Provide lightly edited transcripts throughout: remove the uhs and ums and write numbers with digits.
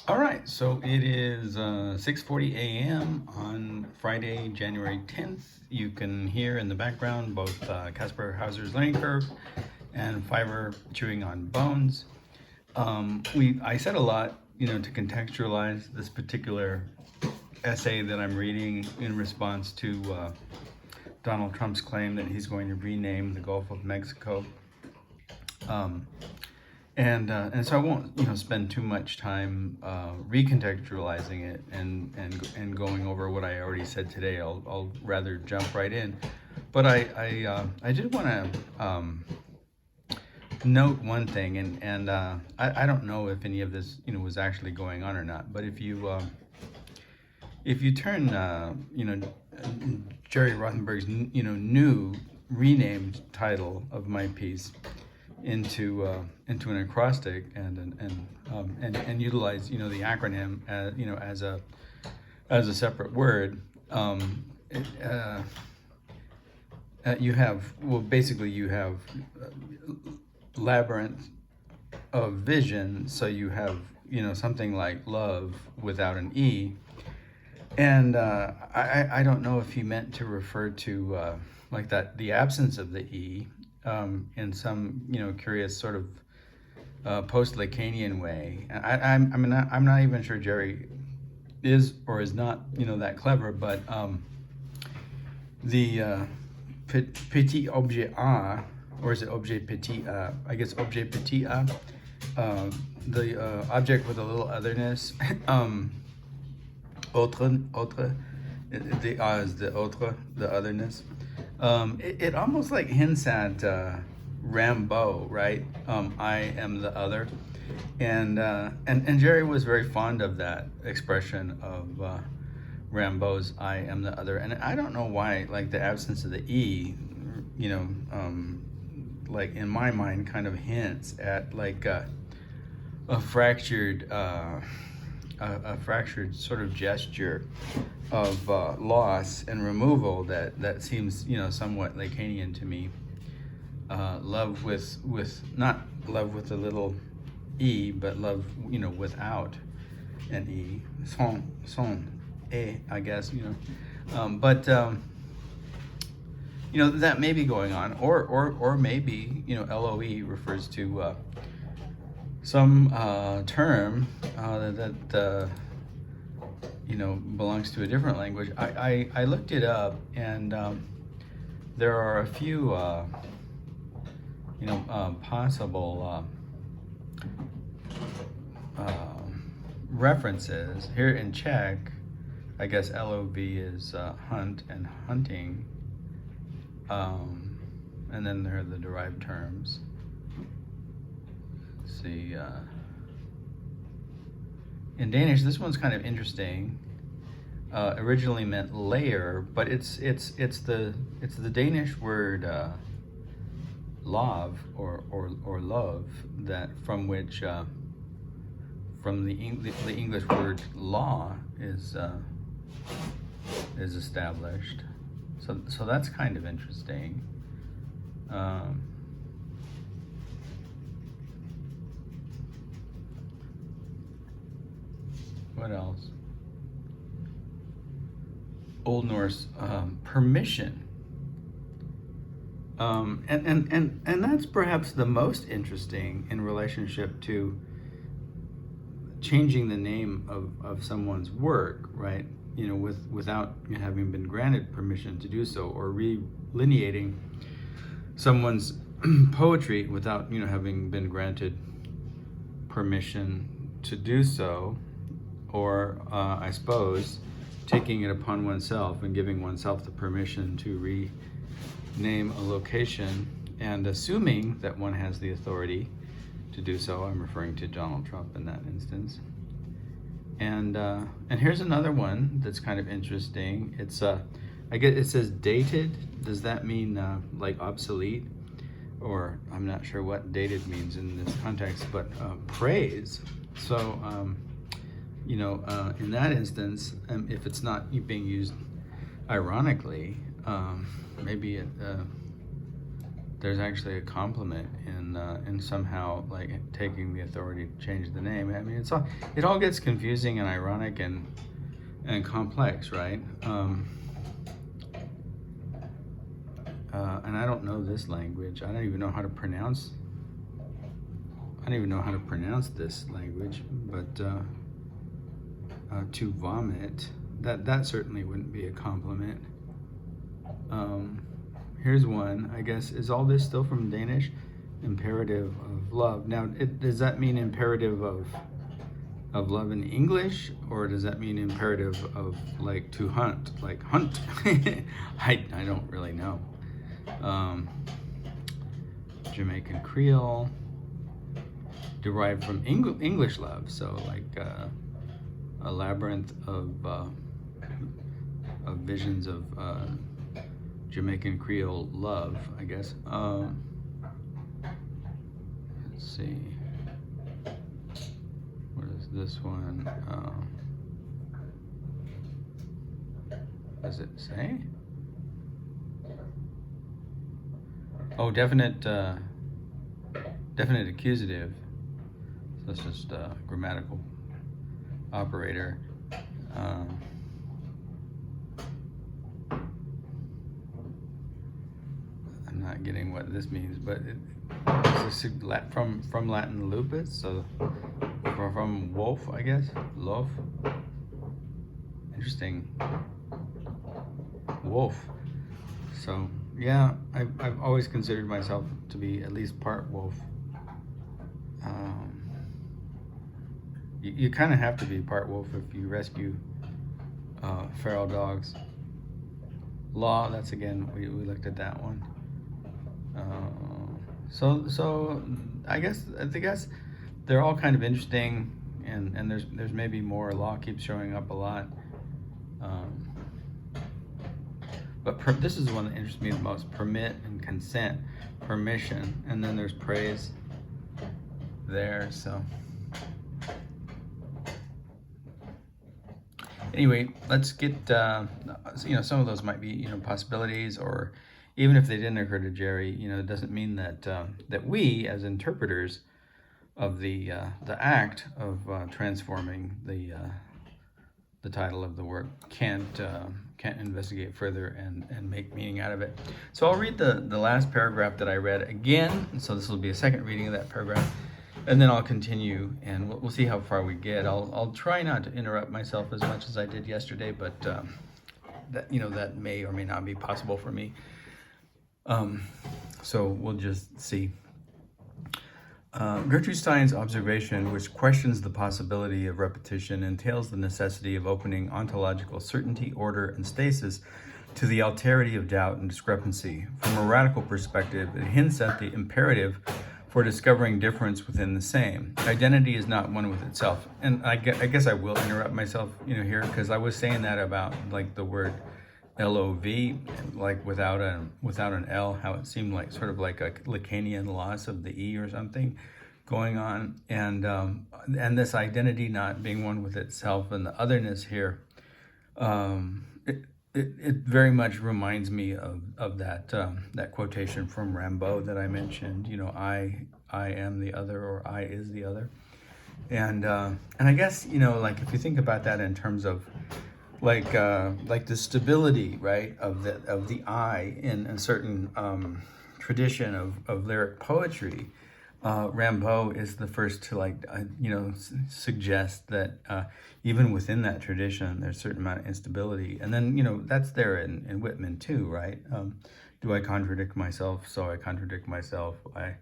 All right, so it is 6:40 a.m. on Friday, January 10th. You can hear in the background both Caspar Hauser's Learning Curve and Fiverr chewing on bones. I said a lot, to contextualize this particular essay that I'm reading in response to Donald Trump's claim that he's going to rename the Gulf of Mexico. And so I won't spend too much time recontextualizing it and going over what I already said today. I'll rather jump right in. But I did want to note one thing, and I don't know if any of this was actually going on or not. But if you turn Jerry Rothenberg's new renamed title of my piece into an acrostic and utilize the acronym as a separate word, you have labyrinth of vision. So you have something like love without an E, and I don't know if he meant to refer to like that, the absence of the E, in some curious sort of post-Lacanian way. I'm not even sure Jerry is or is not that clever, but the petit objet a, or is it objet petit a? I guess objet petit a, the object with a little otherness. Autre, the a is the autre, the otherness. It almost like hints at Rambo, right? I am the other, and Jerry was very fond of that expression of Rambo's "I am the other," and I don't know why, like the absence of the E, like in my mind, kind of hints at like a fractured. A fractured sort of gesture of loss and removal that seems somewhat Lacanian to me. Love with not love with a little E, but love without an E. Son e, I guess but that may be going on, or maybe LOE refers to some term that belongs to a different language. I looked it up, and there are a few possible references here in Czech. I guess LOV is hunt and hunting, and then there are the derived terms. See, in Danish, this one's kind of interesting. Originally meant layer, but it's the Danish word lov or love, that from which from the English word law is established. So that's kind of interesting. What else? Old Norse permission, and that's perhaps the most interesting in relationship to changing the name of someone's work, right? Without having been granted permission to do so, or relineating someone's poetry without having been granted permission to do so. Or I suppose taking it upon oneself and giving oneself the permission to rename a location and assuming that one has the authority to do so. I'm referring to Donald Trump in that instance. And here's another one that's kind of interesting. It's I guess it says dated. Does that mean like obsolete? Or I'm not sure what dated means in this context, but praise. So in that instance, if it's not being used ironically, maybe it there's actually a compliment in somehow like taking the authority to change the name. I mean, it all gets confusing and ironic and complex, right? And I don't know this language. I don't even know how to pronounce. I don't even know how to pronounce this language. But to vomit, that certainly wouldn't be a compliment. Here's one, I guess. Is all this still from Danish? Imperative of love. Now, does that mean imperative of love in English, or does that mean imperative of like to hunt, like hunt? I don't really know. Jamaican Creole, derived from English love, so like a labyrinth of visions of Jamaican Creole love, I guess. Let's see. What is this one? Does it say? Oh, definite accusative. So that's just a grammatical operator. I'm not getting what this means, but it's from Latin lupus, so from wolf, I guess. Loaf. Interesting. Wolf. So yeah, I've always considered myself to be at least part wolf. You kind of have to be part wolf if you rescue feral dogs. Law, that's again, we looked at that one. So I guess they're all kind of interesting, and there's maybe more. Law keeps showing up a lot. But this is the one that interests me the most: permit and consent, permission, and then there's praise there. So anyway, let's get some of those might be possibilities, or even if they didn't occur to Jerry, it doesn't mean that that we as interpreters of the act of transforming the title of the work can't investigate further and make meaning out of it. So I'll read the last paragraph that I read again. So this will be a second reading of that paragraph, and then I'll continue, and we'll see how far we get. I'll try not to interrupt myself as much as I did yesterday, but that may or may not be possible for me. So we'll just see. Gertrude Stein's observation, which questions the possibility of repetition, entails the necessity of opening ontological certainty, order, and stasis to the alterity of doubt and discrepancy. From a radical perspective, it hints at the imperative for discovering difference within the same. Identity is not one with itself. And I guess I will interrupt myself, here, because I was saying that about like the word L-O-V, like without an L, how it seemed like sort of like a Lacanian loss of the E or something going on, and this identity not being one with itself and the otherness here, it very much reminds me of that quotation from Rimbaud that I mentioned. I am the other, or I is the other, and I guess like if you think about that in terms of like the stability, right, of the I in a certain tradition of lyric poetry. Rimbaud is the first to suggest that even within that tradition there's a certain amount of instability, and then that's there in Whitman too, right? Do I contradict myself? So I contradict myself. I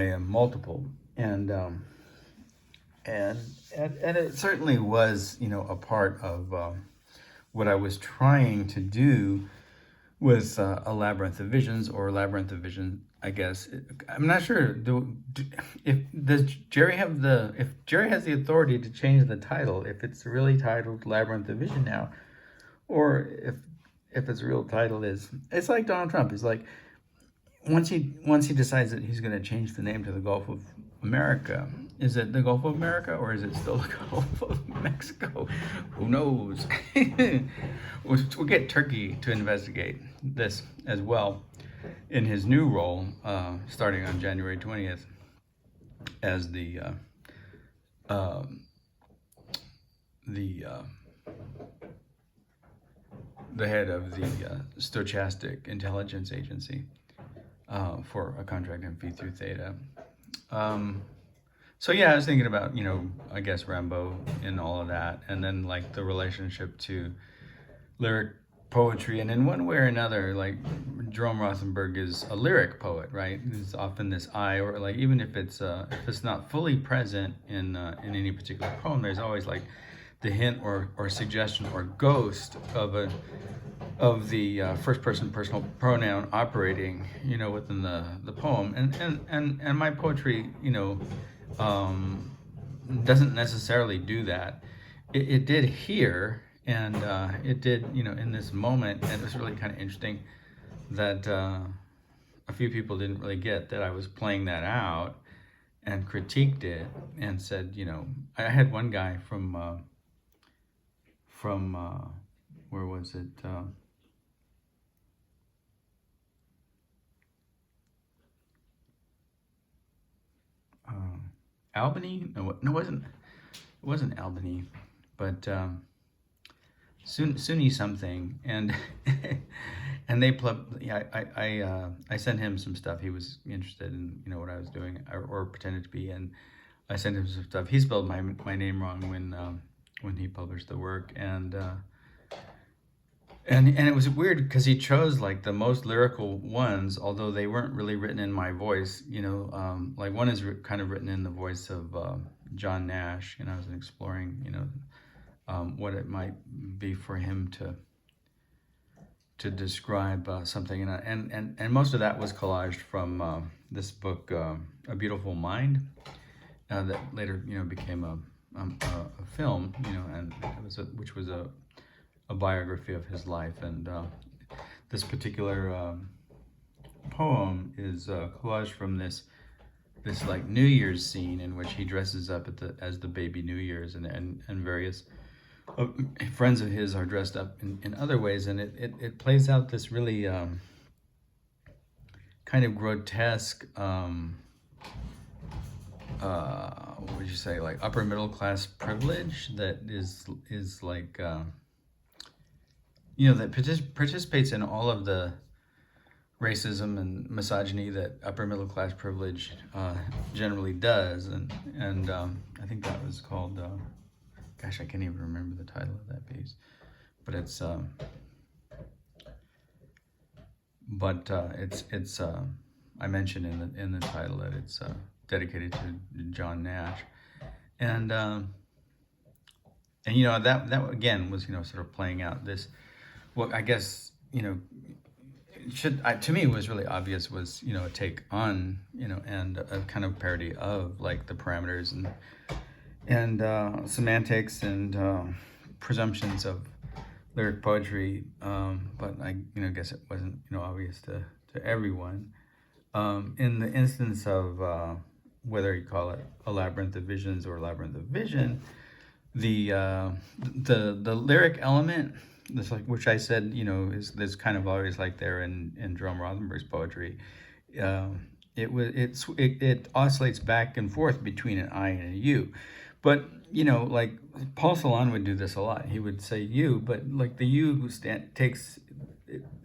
am multiple, and it certainly was, a part of what I was trying to do with a labyrinth of visions, or labyrinth of vision, I guess. I'm not sure. If Jerry has the authority to change the title, if it's really titled Labyrinth of Vision now, or if its real title is, it's like Donald Trump. He's like, once he decides that he's going to change the name to the Gulf of America, is it the Gulf of America, or is it still the Gulf of Mexico? Who knows? We'll get Turkey to investigate this as well. in his new role, starting on January 20th, as uh, the head of the Stochastic Intelligence Agency for a contract in Phi through Theta. So yeah, I was thinking about, I guess Rimbaud and all of that, and then like the relationship to lyric poetry, and in one way or another, like Jerome Rothenberg is a lyric poet, right? There's often this I, or like even if it's not fully present in any particular poem, there's always like the hint or suggestion or ghost of the first person personal pronoun operating, within the poem, and my poetry, doesn't necessarily do that. It did here, and it did, in this moment, and it was really kind of interesting that a few people didn't really get that I was playing that out and critiqued it and said, I had one guy from where was it? Albany? No, it wasn't Albany, but SUNY something, and and I sent him some stuff. He was interested in what I was doing, or pretended to be, and I sent him some stuff. He spelled my name wrong when he published the work, and it was weird because he chose like the most lyrical ones, although they weren't really written in my voice. Like one is kind of written in the voice of John Nash. I was exploring, what it might be for him to describe something, and most of that was collaged from this book, A Beautiful Mind, that later became a film, and it was which was a biography of his life, and this particular poem is collaged from this like New Year's scene in which he dresses up as the baby New Year's, and various friends of his are dressed up in other ways, and it plays out this really kind of grotesque, what would you say, like upper middle class privilege that is like that participates in all of the racism and misogyny that upper middle class privilege generally does, and I think that was called gosh, I can't even remember the title of that piece, but it's I mentioned in the title that it's dedicated to John Nash, and that again was sort of playing out this, what I guess to me was really obvious was a take on and a kind of parody of like the parameters and semantics and presumptions of lyric poetry, but I guess it wasn't obvious to everyone. In the instance of whether you call it a labyrinth of visions or labyrinth of vision, the lyric element, this, like, which I said is kind of always like there in Jerome Rothenberg's poetry. It oscillates back and forth between an I and a U, but like Paul Celan would do this a lot. He would say you, but like the U takes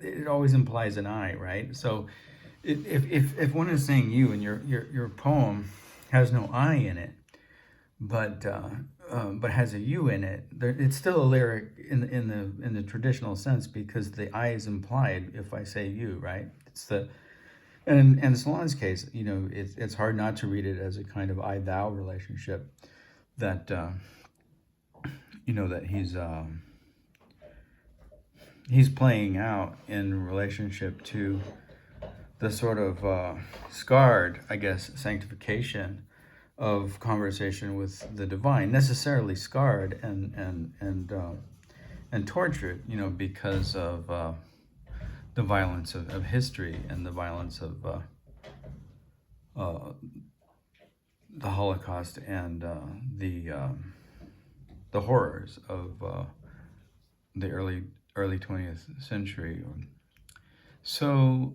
it always implies an I, right? So if one is saying you and your poem has no I in it, but has a U in it, it's still a lyric in the traditional sense, because the I is implied if I say you, right? It's the and in Celan's case, it's hard not to read it as a kind of I-thou relationship that that he's playing out in relationship to the sort of scarred, I guess, sanctification of conversation with the divine, necessarily scarred and tortured, because of the violence of history and the violence of the Holocaust and the horrors of the early 20th century. So,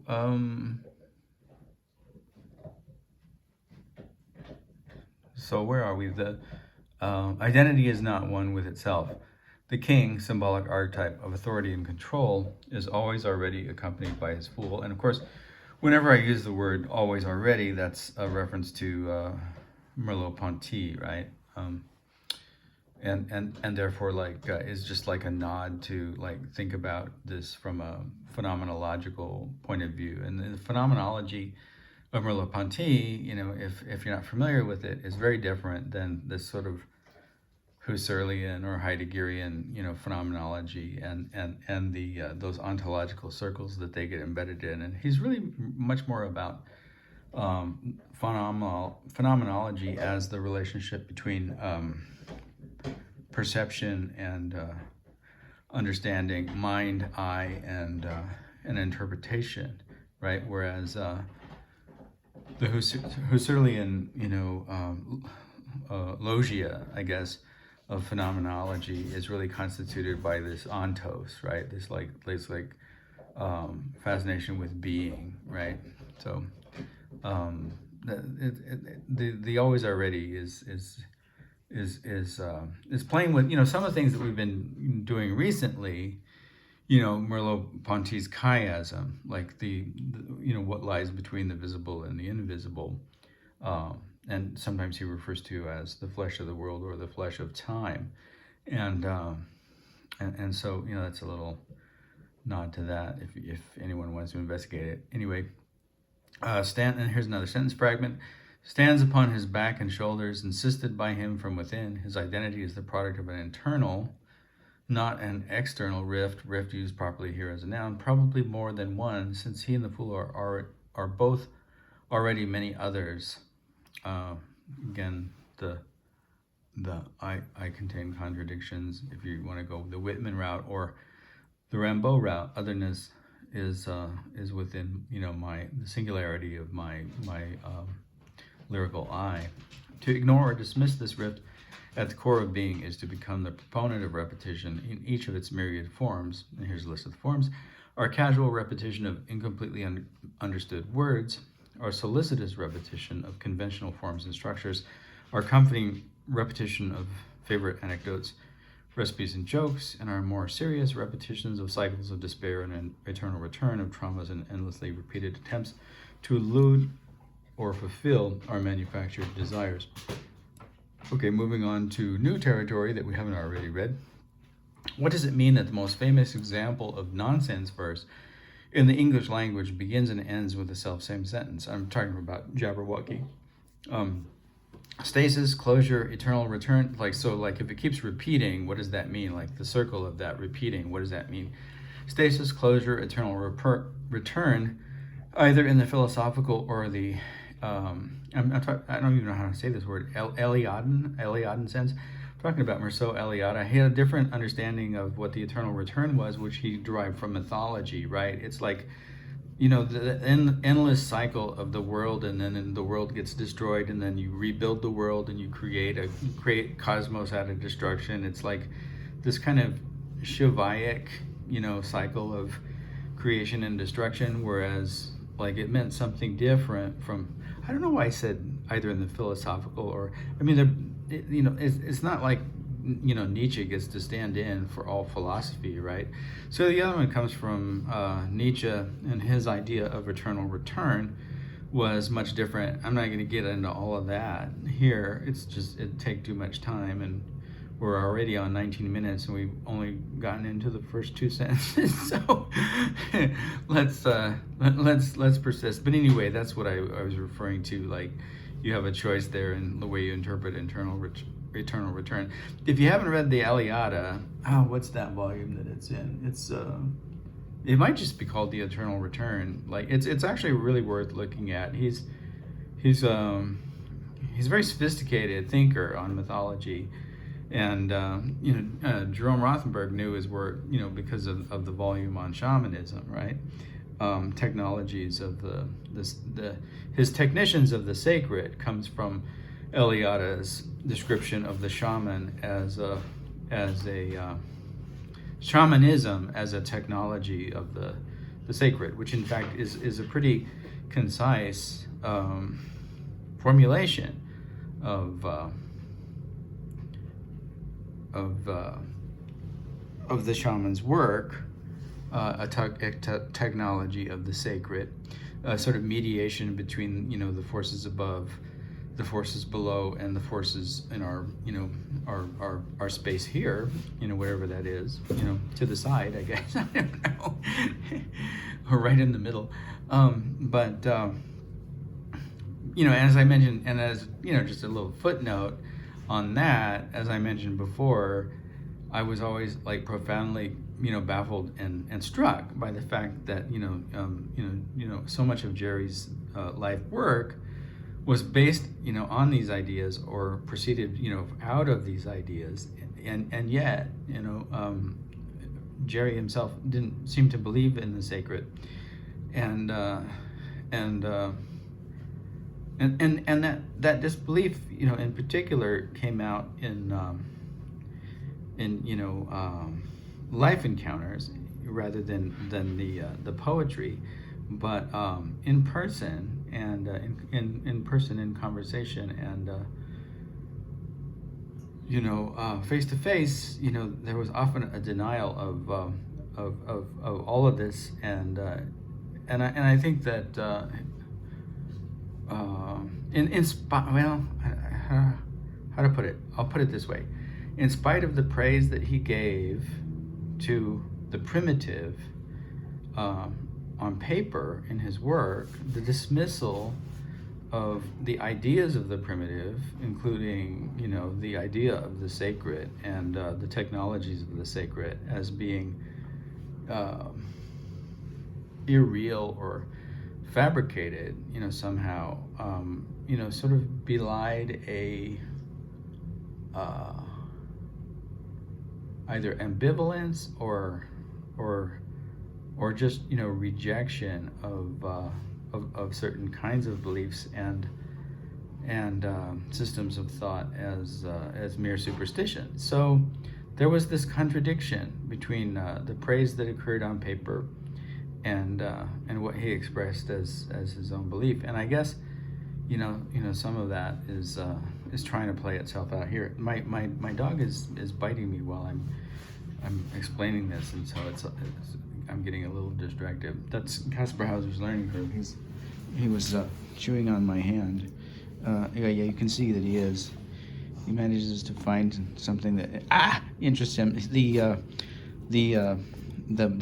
so where are we? The identity is not one with itself. The king, symbolic archetype of authority and control, is always already accompanied by his fool. And of course, whenever I use the word always already, that's a reference to Merleau-Ponty, right? And therefore, like, is just like a nod to like think about this from a phenomenological point of view. And the phenomenology of Merleau-Ponty, you know, if you're not familiar with it, is very different than this sort of Husserlian or Heideggerian, you know, phenomenology and the those ontological circles that they get embedded in. And he's really much more about phenomenology as the relationship between perception and understanding, mind, eye, and interpretation, right? Whereas the Husserlian, you know, logia, I guess, of phenomenology is really constituted by this ontos, right? This fascination with being, right? So the always already is playing with, you know, some of the things that we've been doing recently. You know, Merleau-Ponty's chiasm, like the you know, what lies between the visible and the invisible. And sometimes he refers to as the flesh of the world or the flesh of time, and so, you know, that's a little nod to that if anyone wants to investigate it. Anyway, and here's another sentence fragment. Stands upon his back and shoulders, insisted by him from within. His identity is the product of an internal, not an external rift used properly here as a noun, probably more than one, since he and the fool are both already many others. Again, the I contain contradictions. If you want to go the Whitman route or the Rimbaud route, otherness is within, you know, the singularity of my lyrical I. To ignore or dismiss this rift at the core of being is to become the proponent of repetition in each of its myriad forms. And here's a list of the forms: our casual repetition of incompletely understood words, our solicitous repetition of conventional forms and structures, our comforting repetition of favorite anecdotes, recipes, and jokes, and our more serious repetitions of cycles of despair and an eternal return of traumas and endlessly repeated attempts to elude or fulfill our manufactured desires. Okay, moving on to new territory that we haven't already read. What does it mean that the most famous example of nonsense verse in the English language begins and ends with the self-same sentence? I'm talking about Jabberwocky. Stasis, closure, eternal return. Like, so, like, if it keeps repeating, what does that mean? Like, the circle of that repeating, what does that mean? Stasis, closure, eternal return, either in the philosophical or the I don't even know how to say this word, Eliaden sense. I'm talking about Mircea Eliade. He had a different understanding of what the eternal return was, which he derived from mythology, right? It's like, you know, the endless cycle of the world, and then the world gets destroyed, and then you rebuild the world, and you create cosmos out of destruction. It's like this kind of Shivaic, you know, cycle of creation and destruction, whereas like it meant something different from, I don't know why I said either in the philosophical or, I mean, you know, it's not like, you know, Nietzsche gets to stand in for all philosophy, right? So the other one comes from Nietzsche, and his idea of eternal return was much different. I'm not going to get into all of that here. It's just, it'd take too much time, and we're already on 19 minutes, and we've only gotten into the first two sentences. So let's persist. But anyway, that's what I was referring to. Like, you have a choice there in the way you interpret eternal return. If you haven't read the Eliade, what's that volume that it's in? It's it might just be called The Eternal Return. Like, it's actually really worth looking at. He's a very sophisticated thinker on mythology. And you know, Jerome Rothenberg knew his work, you know, because of the volume on shamanism, right? Technologies of his technicians of the sacred comes from Eliade's description of the shaman as a shamanism as a technology of the the sacred, which in fact is a pretty concise formulation of the shaman's work, a technology of the sacred, a sort of mediation between, you know, the forces above, the forces below, and the forces in our, you know, our space here, you know, wherever that is, you know, to the side, I guess, I don't know, or right in the middle, you know, as I mentioned, and as, you know, just a little footnote on that, as I mentioned before, I was always like profoundly, you know, baffled and struck by the fact that, you know, so much of Jerry's life work was based, you know, on these ideas or proceeded, you know, out of these ideas, and yet, you know, Jerry himself didn't seem to believe in the sacred, and that disbelief, you know, in particular, came out in you know, life encounters rather than the poetry, but in person and in person in conversation and you know, face to face, you know, there was often a denial of all of this, and I think that how to put it? I'll put it this way: in spite of the praise that he gave to the primitive on paper in his work, the dismissal of the ideas of the primitive, including, you know, the idea of the sacred and the technologies of the sacred as being irreal or fabricated, you know, somehow, you know, sort of belied a either ambivalence or just, you know, rejection of certain kinds of beliefs and systems of thought as mere superstition. So there was this contradiction between the praise that occurred on paper and what he expressed as his own belief. And I guess, you know, some of that is trying to play itself out here. My dog is biting me while I'm explaining this, and so it's I'm getting a little distracted. That's Caspar Hauser's learning curve. He was chewing on my hand. Yeah, you can see that he is. He manages to find something that interests him. The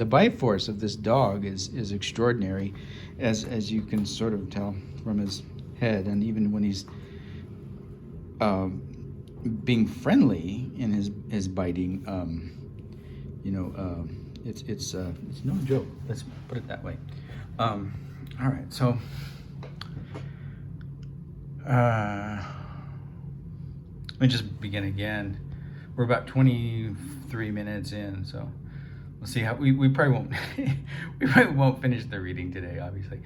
bite force of this dog is extraordinary, as you can sort of tell from his head, and even when he's being friendly in his biting, you know, it's no joke. Let's put it that way. All right, so let me just begin again. We're about 23 minutes in, so we'll see how we probably won't we probably won't finish the reading today, obviously.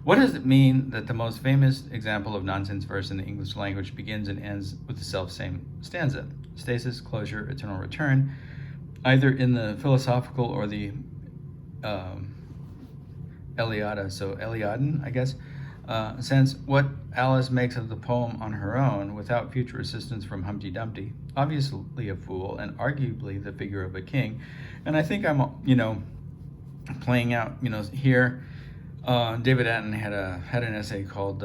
What does it mean that the most famous example of nonsense verse in the English language begins and ends with the self-same stanza? Stasis, closure, eternal return, either in the philosophical or the Eliada, so Eliadan, I guess, sense. What Alice makes of the poem on her own, without future assistance from Humpty Dumpty, obviously a fool and arguably the figure of a king. And I think I'm, you know, playing out, you know, here. David Atton had an essay called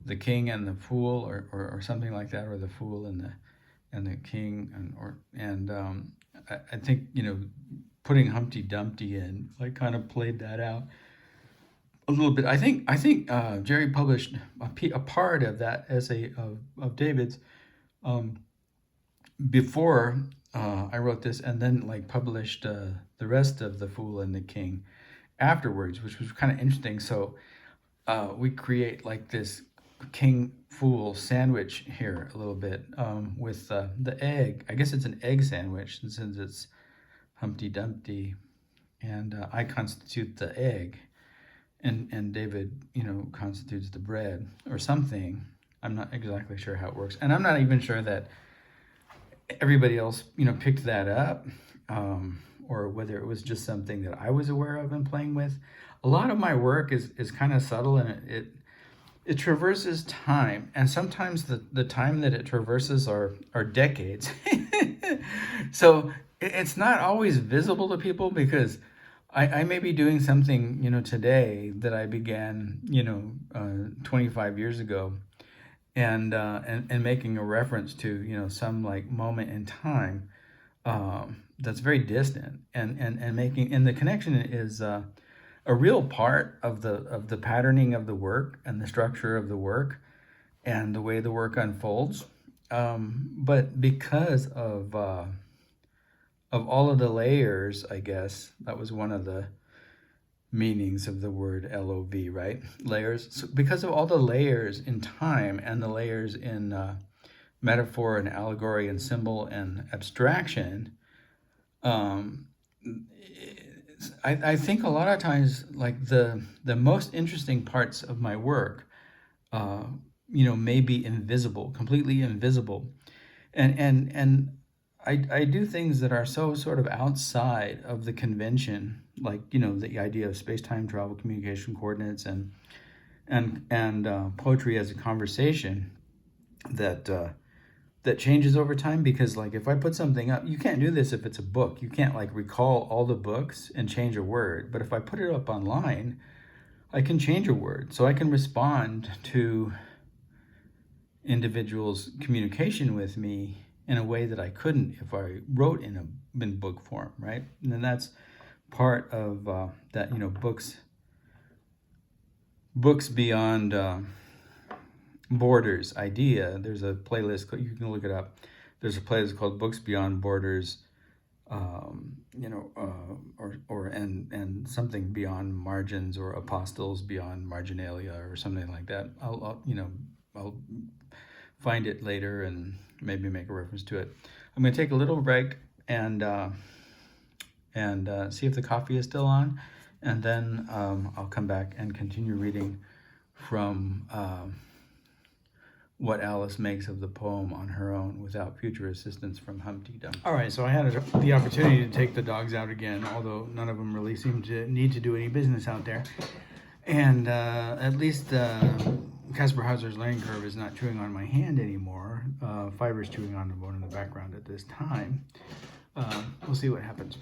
"The King and the Fool," or something like that, or "The Fool and the King," and I think, you know, putting Humpty Dumpty in, like, kind of played that out a little bit. I think Jerry published a part of that essay of David's before I wrote this, and then like published the rest of "The Fool and the King" afterwards, which was kind of interesting. So we create like this king fool sandwich here a little bit with the egg. I guess it's an egg sandwich since it's Humpty Dumpty, and I constitute the egg, and David, you know, constitutes the bread or something. I'm not exactly sure how it works, and I'm not even sure that everybody else, you know, picked that up or whether it was just something that I was aware of and playing with. A lot of my work is kind of subtle, and it traverses time, and sometimes the time that it traverses are decades. So it's not always visible to people, because I may be doing something, today that I began, 25 years ago, and making a reference to, some like moment in time that's very distant, and making, and the connection is a real part of the patterning of the work and the structure of the work and the way the work unfolds. But because of all of the layers, I guess that was one of the meanings of the word LOV, right? Layers. So because of all the layers in time and the layers in metaphor and allegory and symbol and abstraction, I think a lot of times, like the most interesting parts of my work, may be invisible, completely invisible, and I do things that are so sort of outside of the convention, like the idea of space-time travel, communication coordinates, and poetry as a conversation that changes over time. Because like if I put something up, you can't do this if it's a book. You can't like recall all the books and change a word. But if I put it up online, I can change a word. So I can respond to individuals' communication with me in a way that I couldn't if I wrote in book form, right? And then that's part of that, books beyond borders idea. There's a playlist, you can look it up. There's a playlist called Books Beyond Borders, and something beyond margins, or apostles beyond marginalia, or something like that. I'll find it later and maybe make a reference to it. I'm going to take a little break and see if the coffee is still on, and then I'll come back and continue reading from what Alice makes of the poem On Her Own Without Future Assistance from Humpty Dumpty. All right, so I had the opportunity to take the dogs out again, although none of them really seem to need to do any business out there. And at least Caspar Hauser's learning curve is not chewing on my hand anymore. Fiber's chewing on the bone in the background at this time. We'll see what happens.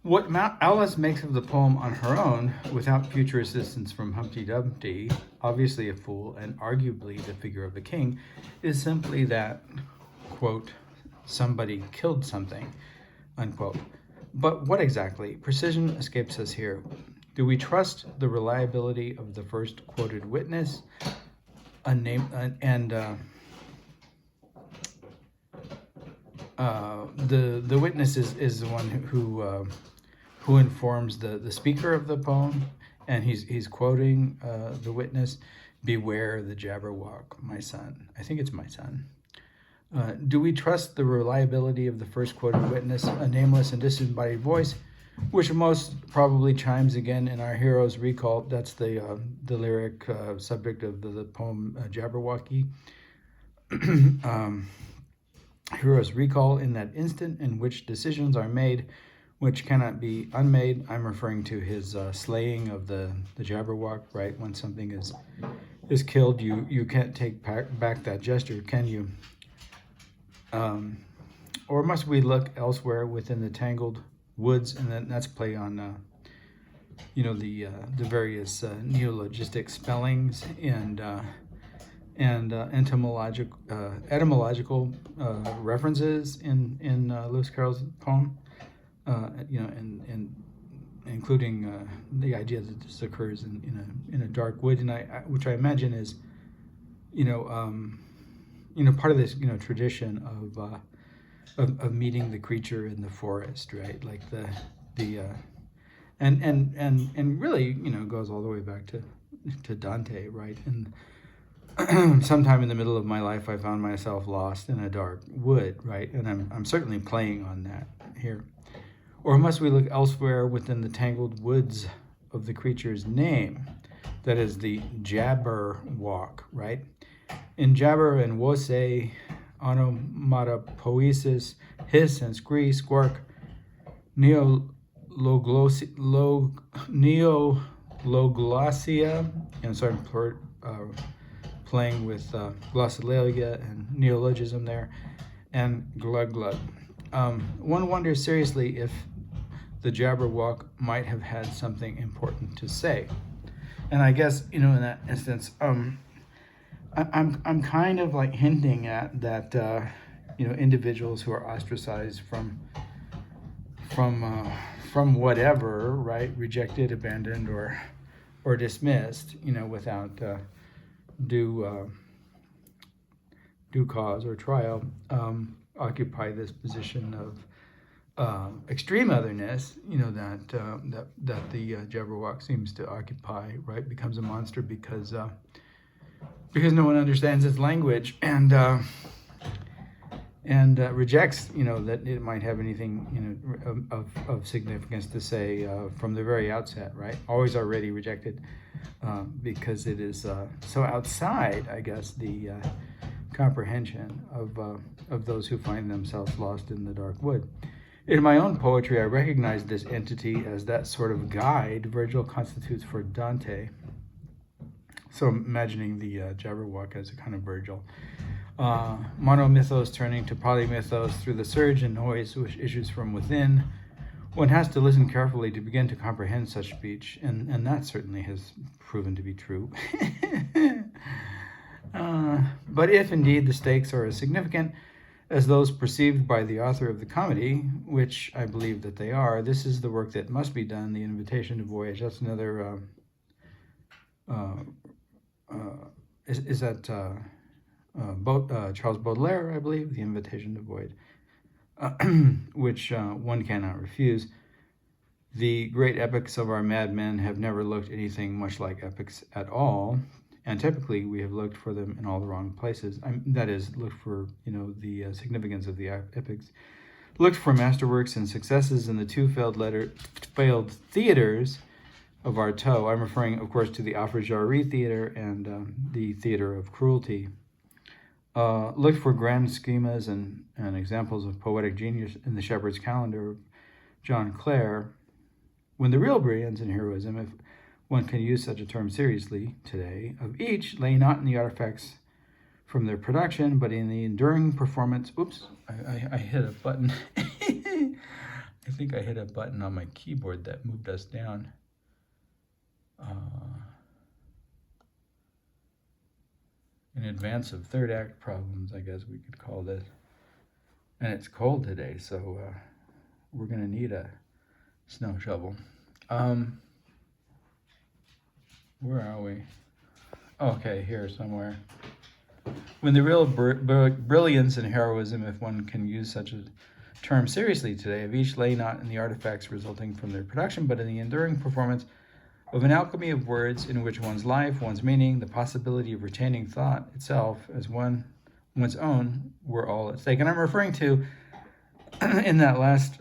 What Alice makes of the poem On Her Own Without Future Assistance from Humpty Dumpty, obviously a fool and arguably the figure of the king, is simply that, quote, somebody killed something, unquote. But what exactly? Precision escapes us here. Do we trust the reliability of the first quoted witness? The witness is the one who informs the speaker of the poem, and he's quoting the witness, "Beware the Jabberwock, my son." I think it's my son. Do we trust the reliability of the first quoted witness, a nameless and disembodied voice, which most probably chimes again in our hero's recall? That's the lyric subject of the poem Jabberwocky. Heroes recall in that instant in which decisions are made which cannot be unmade. I'm referring to his slaying of the Jabberwock, right? When something is killed, you can't take back that gesture, can you? Or must we look elsewhere within the tangled woods? And then that's play on the various neologistic spellings and etymological references in Lewis Carroll's poem, and including the idea that this occurs in a dark wood, and which I imagine is part of this tradition of meeting the creature in the forest, right? Like and really goes all the way back to Dante, right? And sometime in the middle of my life, I found myself lost in a dark wood, right? And I'm certainly playing on that here. Or must we look elsewhere within the tangled woods of the creature's name? That is the Jabberwock, right? In jabber and wose, onomatopoesis, hiss and scree, squark, neologlossia, and so I'm playing with glossolalia and neologism there, and glug glug. One wonders seriously if the Jabberwock might have had something important to say. And I guess, in that instance, I'm kind of like hinting at that, individuals who are ostracized from whatever, right, rejected, abandoned, or dismissed, without due cause or trial, occupy this position of extreme otherness, that the Jabberwock seems to occupy, right? Becomes a monster because no one understands its language, and rejects, that it might have anything, of significance to say from the very outset, right? Always already rejected because it is so outside, I guess, the comprehension of those who find themselves lost in the dark wood. In my own poetry, I recognize this entity as that sort of guide Virgil constitutes for Dante. So imagining the Jabberwock as a kind of Virgil. Monomythos turning to polymythos through the surge and noise which issues from within. One has to listen carefully to begin to comprehend such speech, and that certainly has proven to be true. But if indeed the stakes are as significant as those perceived by the author of the comedy, which I believe that they are, this is the work that must be done, the invitation to voyage. That's another, is that Charles Baudelaire, I believe, the invitation to voyage, which one cannot refuse. The great epics of our madmen have never looked anything much like epics at all. And typically, we have looked for them in all the wrong places. That is, looked for, the significance of the epics. Looked for masterworks and successes in the two failed theaters of Artaud. I'm referring, of course, to the Alfred Theater and the Theater of Cruelty. Looked for grand schemas and examples of poetic genius in the Shepherd's Calendar of John Clare. When the real brilliance in heroism, if one can use such a term seriously today, of each lay not in the artifacts from their production, but in the enduring performance. Oops, I hit a button. I think I hit a button on my keyboard that moved us down. In advance of third act problems, I guess we could call this. And it's cold today, so we're going to need a snow shovel. Where are we? Okay, here somewhere. When the real brilliance and heroism, if one can use such a term seriously today, of each lay not in the artifacts resulting from their production, but in the enduring performance of an alchemy of words in which one's life, one's meaning, the possibility of retaining thought itself as one's own were all at stake. And I'm referring to, in that last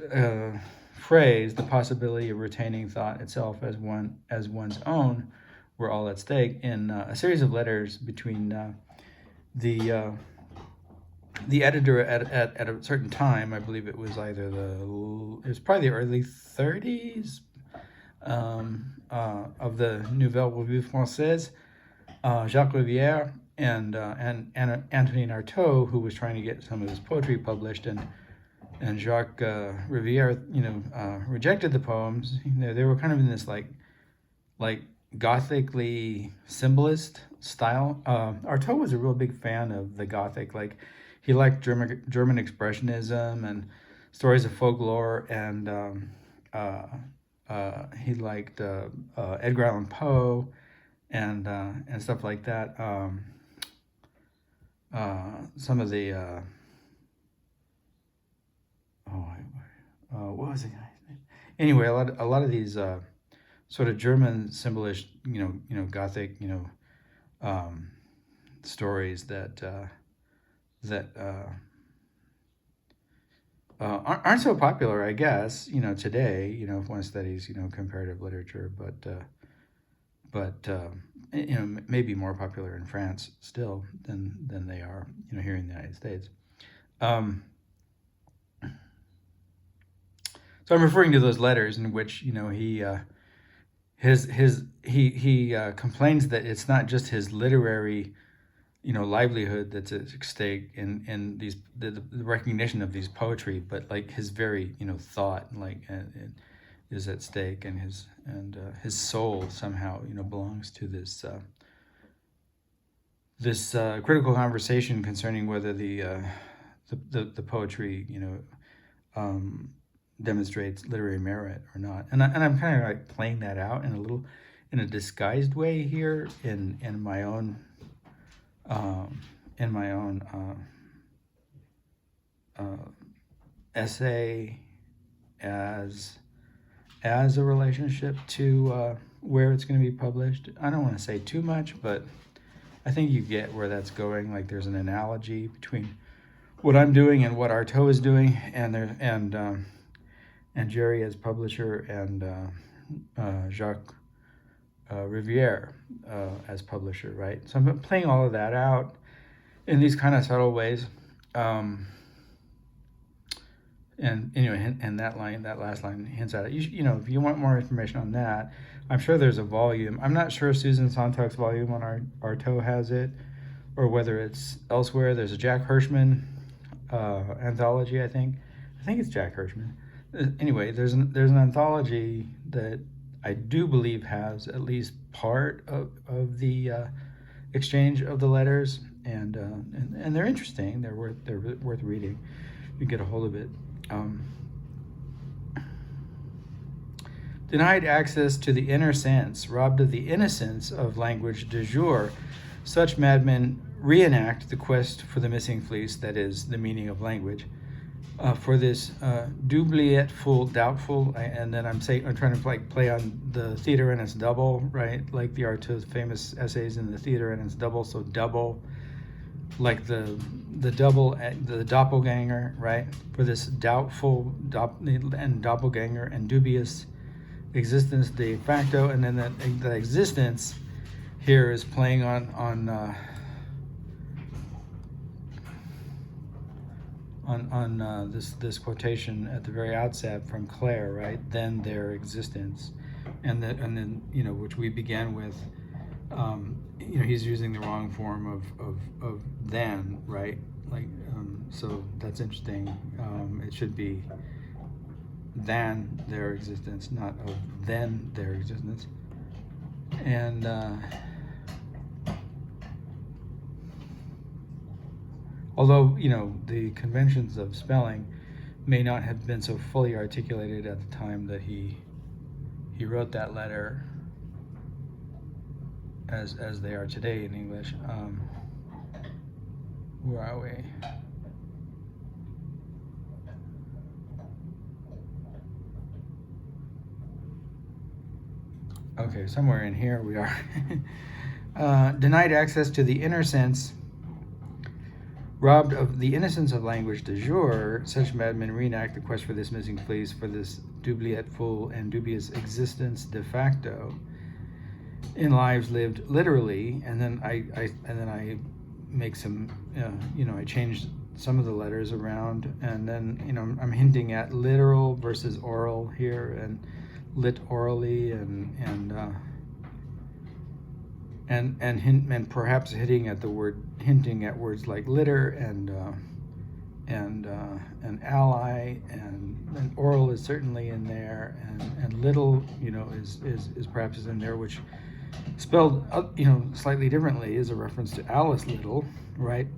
phrase, the possibility of retaining thought itself as one's own were all at stake, in a series of letters between the editor at a certain time. I believe it was probably the early 30s of the Nouvelle Revue Française, Jacques Rivière and Antonin Artaud, who was trying to get some of his poetry published, and Jacques Rivière, rejected the poems. They were kind of in this like Gothically symbolist style. Artaud was a real big fan of the Gothic. Like, he liked German expressionism and stories of folklore, and he liked Edgar Allan Poe and stuff like that. Some of the what was it? Anyway, a lot of these sort of German symbolist, Gothic, stories that aren't so popular, I guess, today, if one studies, comparative literature, but maybe more popular in France still than they are, here in the United States. So So I'm referring to those letters in which, you know, he complains that it's not just his literary, you know, livelihood that's at stake in these the recognition of these poetry, but like his very, you know, thought, like is at stake, and his soul somehow, you know, belongs to this critical conversation concerning whether the poetry, you know, demonstrates literary merit or not. And I'm kind of like playing that out in a disguised way here in my own essay as a relationship to where it's going to be published. I don't want to say too much, but I think you get where that's going. Like there's an analogy between what I'm doing and what Artaud is doing, and Jerry as publisher, and Jacques Rivière as publisher, right? So I'm playing all of that out in these kind of subtle ways. And anyway, and that last line hints at it. You know, if you want more information on that, I'm sure there's a volume. I'm not sure Susan Sontag's volume on Artaud has it, or whether it's elsewhere. There's a Jack Hirschman anthology, I think. I think it's Jack Hirschman. Anyway, there's an anthology that I do believe has at least part of the exchange of the letters, and they're interesting. They're worth reading. You get a hold of it. Denied access to the inner sense, robbed of the innocence of language de jour, such madmen reenact the quest for the missing fleece, that is, the meaning of language. For this doubliette full, doubtful, and then I'm trying to like play on the theater and its double, right? Like the Artaud's famous essays in the theater and its double, so double, like the double, the doppelganger, right? For this doubtful and doppelganger and dubious existence de facto, and then the existence here is playing on this quotation at the very outset from Claire, right? Then their existence, and then you know, which we began with. You know, he's using the wrong form of then, right? Like, so that's interesting. It should be than their existence, not of then their existence. And although, you know, the conventions of spelling may not have been so fully articulated at the time that he wrote that letter as they are today in English. Where are we? Okay, somewhere in here we are. Denied access to the inner sense, robbed of the innocence of language de jour, such madmen reenact the quest for this missing fleece, for this doubliette full and dubious existence de facto, in lives lived literally. And then I make some, you know, I change some of the letters around, and then, you know, I'm hinting at literal versus oral here, and lit orally, and perhaps hinting at words like litter and ally, and oral is certainly in there, and little, you know, is perhaps in there, which spelled, you know, slightly differently, is a reference to Alice Little, right?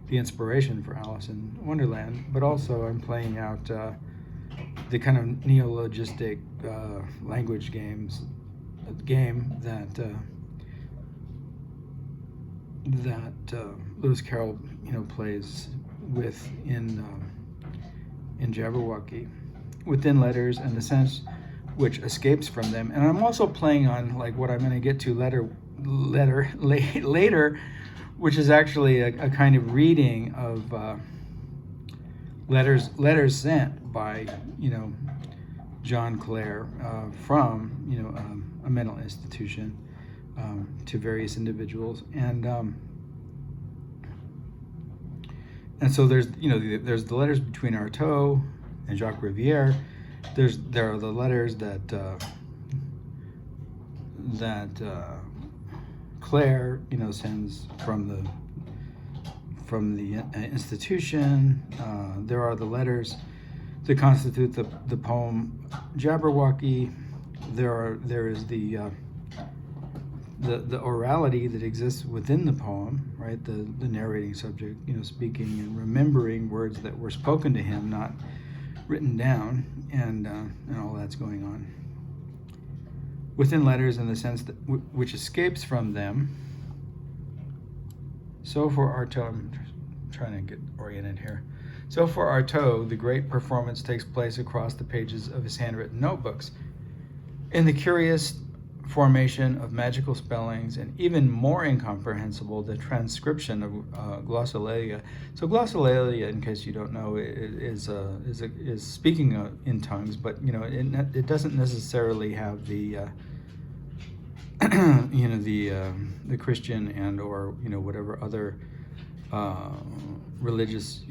The inspiration for Alice in Wonderland. But also I'm playing out the kind of neologistic language game that Lewis Carroll, you know, plays with in Jabberwocky, within letters and the sense which escapes from them. And I'm also playing on, like, what I'm going to get to later, which is actually a kind of reading of letters sent by, you know, John Clare from, you know, a mental institution to various individuals, and so there's, you know, there's the letters between Artaud and Jacques Rivière. There are the letters that Claire, sends from the institution. There are the letters that constitute the poem Jabberwocky. There is the orality that exists within the poem, right? The narrating subject, speaking and remembering words that were spoken to him, not written down, and all that's going on within letters in the sense that which escapes from them. So for Artaud, I'm trying to get oriented here. So for Artaud, the great performance takes place across the pages of his handwritten notebooks. In the curious formation of magical spellings, and even more incomprehensible, the transcription of glossolalia. So glossolalia, in case you don't know, is speaking in tongues, but it doesn't necessarily have the the Christian and or whatever other religious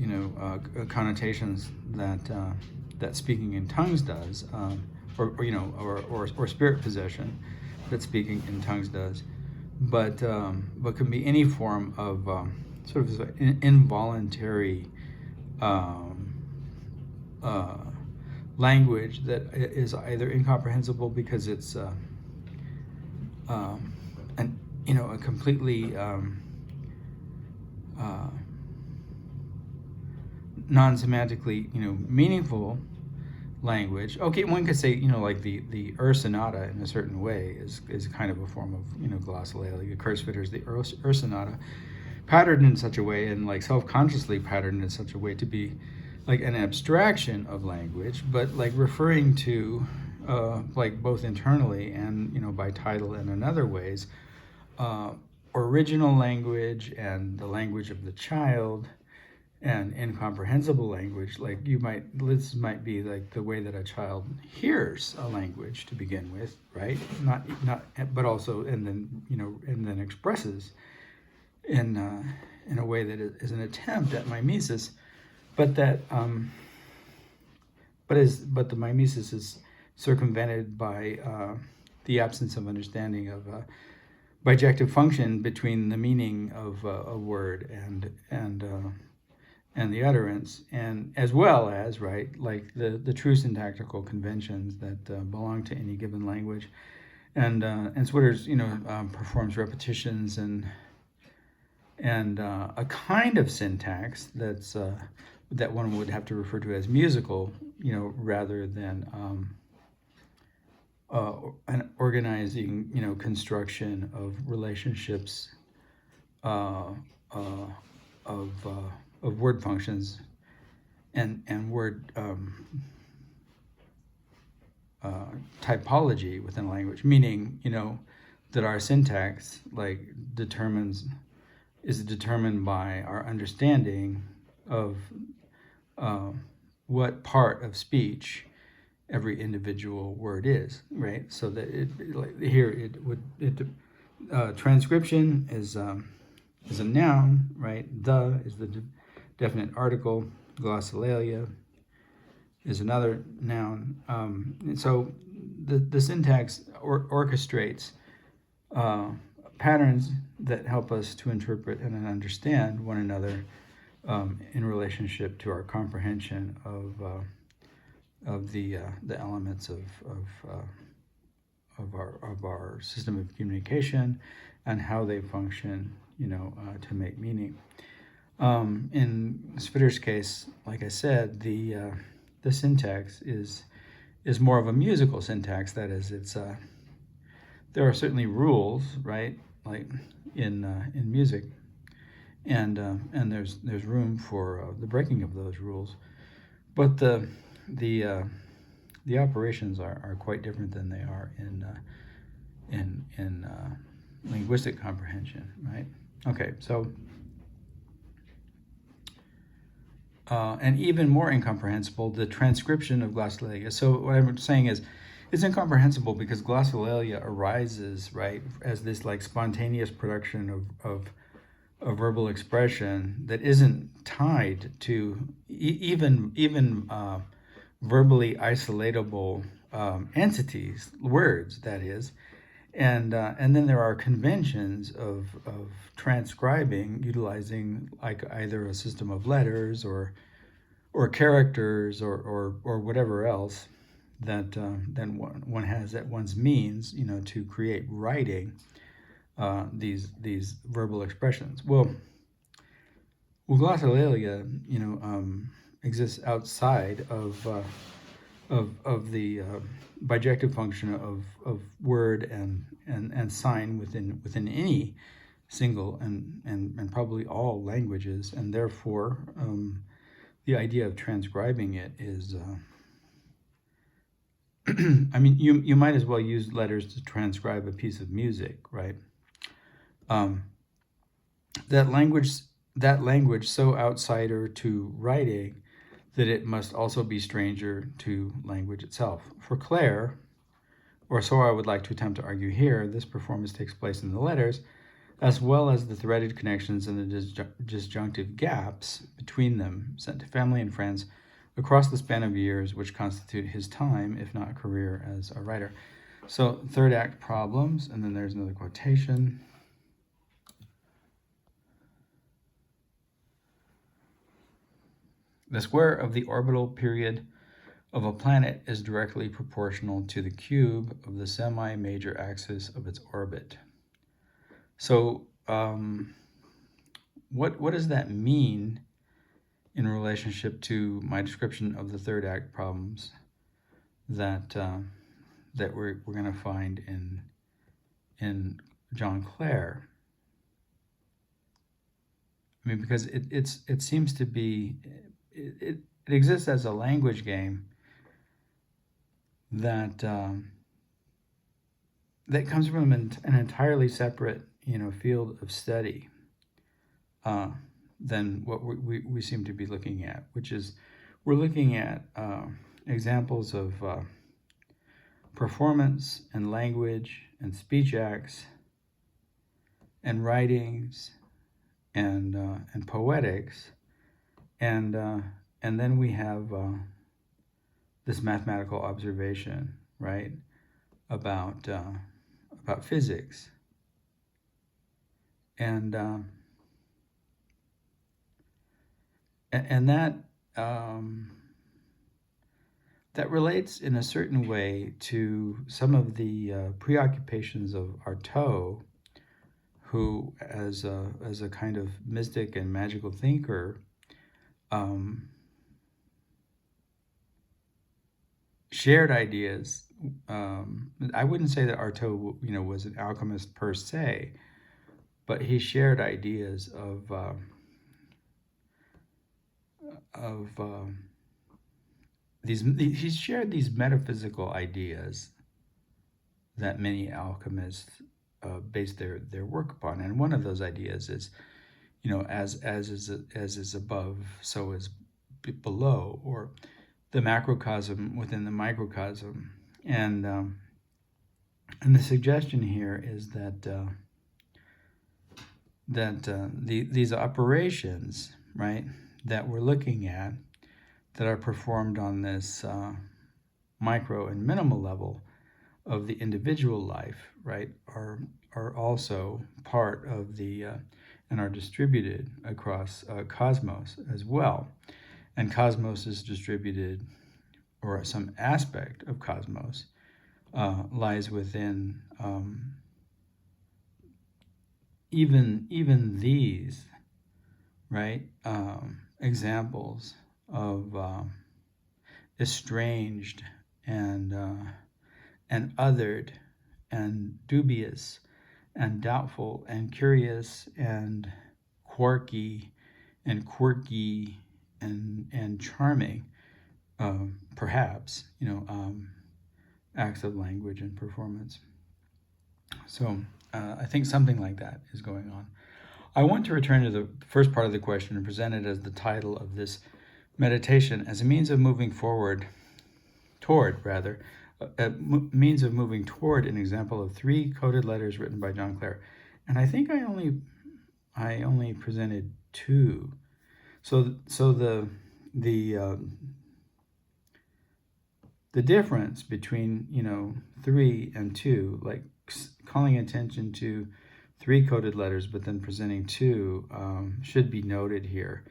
connotations that speaking in tongues does, or spirit possession that speaking in tongues does, but can be any form of sort of involuntary language that is either incomprehensible because it's a completely non-semantically meaningful language. Okay, one could say like the sonata in a certain way is kind of a form of glossolalia. Kurzwitter's the sonata, patterned in such a way and like self-consciously patterned in such a way to be like an abstraction of language, but like referring to like both internally and by title and in other ways, original language and the language of the child, and incomprehensible language. Like this might be like the way that a child hears a language to begin with, right? Not, but also and then expresses in a way that is an attempt at mimesis, but that but the mimesis is circumvented by the absence of understanding of bijective function between the meaning of a word and the utterance, and as well as like the true syntactical conventions that belong to any given language, and Switter's performs repetitions and a kind of syntax that's that one would have to refer to as musical, rather than an organizing, construction of relationships of word functions and word typology within language, meaning that our syntax is determined by our understanding of what part of speech every individual word is, right? So that transcription is a noun, right? The is the definite article. Glossolalia is another noun. And so the syntax orchestrates patterns that help us to interpret and understand one another in relationship to our comprehension of the elements of our system of communication and how they function, to make meaning. In Svitter's case, like I said, the syntax is more of a musical syntax. That is, there are certainly rules, right, like in music, and there's room for the breaking of those rules, but the operations are quite different than they are in linguistic comprehension, right? Okay, so and even more incomprehensible, the transcription of glossolalia. So what I'm saying is, it's incomprehensible because glossolalia arises, right, as this like spontaneous production of verbal expression that isn't tied to even verbally isolatable entities, words, that is. And then there are conventions of transcribing, utilizing like either a system of letters or characters or whatever else that then one has at one's means, to create writing these verbal expressions. Well, glossolalia, exists outside of the bijective function of word and sign within any single and probably all languages, and therefore the idea of transcribing it is I mean, you might as well use letters to transcribe a piece of music, right? Um, that language so outsider to writing that it must also be stranger to language itself. For Claire, or so I would like to attempt to argue here, this performance takes place in the letters, as well as the threaded connections and the disjunctive gaps between them, sent to family and friends across the span of years, which constitute his time, if not career, as a writer. So, third act problems, and then there's another quotation. The square of the orbital period of a planet is directly proportional to the cube of the semi-major axis of its orbit. So, what does that mean in relationship to my description of the third act problems that that we're going to find in John Clare? I mean, because it seems to be it exists as a language game that that comes from an entirely separate field of study than what we seem to be looking at, which is we're looking at examples of performance and language and speech acts and writings and poetics, and then we have this mathematical observation, right, about physics, and that that relates in a certain way to some of the preoccupations of Artaud, who, as a kind of mystic and magical thinker, shared ideas. I wouldn't say that Artaud, was an alchemist per se, but he shared ideas of these. He shared these metaphysical ideas that many alchemists base their work upon, and one of those ideas is, as is above, so is below, or the macrocosm within the microcosm, and the suggestion here is that these operations, right, that we're looking at, that are performed on this micro and minimal level of the individual life, right, are also part of the and are distributed across cosmos as well. And cosmos is distributed, or some aspect of cosmos lies within even these, right, examples of estranged and othered and dubious and doubtful and curious and quirky and charming, perhaps, acts of language and performance. So I think something like that is going on. I want to return to the first part of the question and present it as the title of this meditation as a means of moving toward an example of 3 coded letters written by John Clare. And I think I only presented 2. So the the difference between 3 and 2, like calling attention to 3 coded letters but then presenting 2, should be noted here.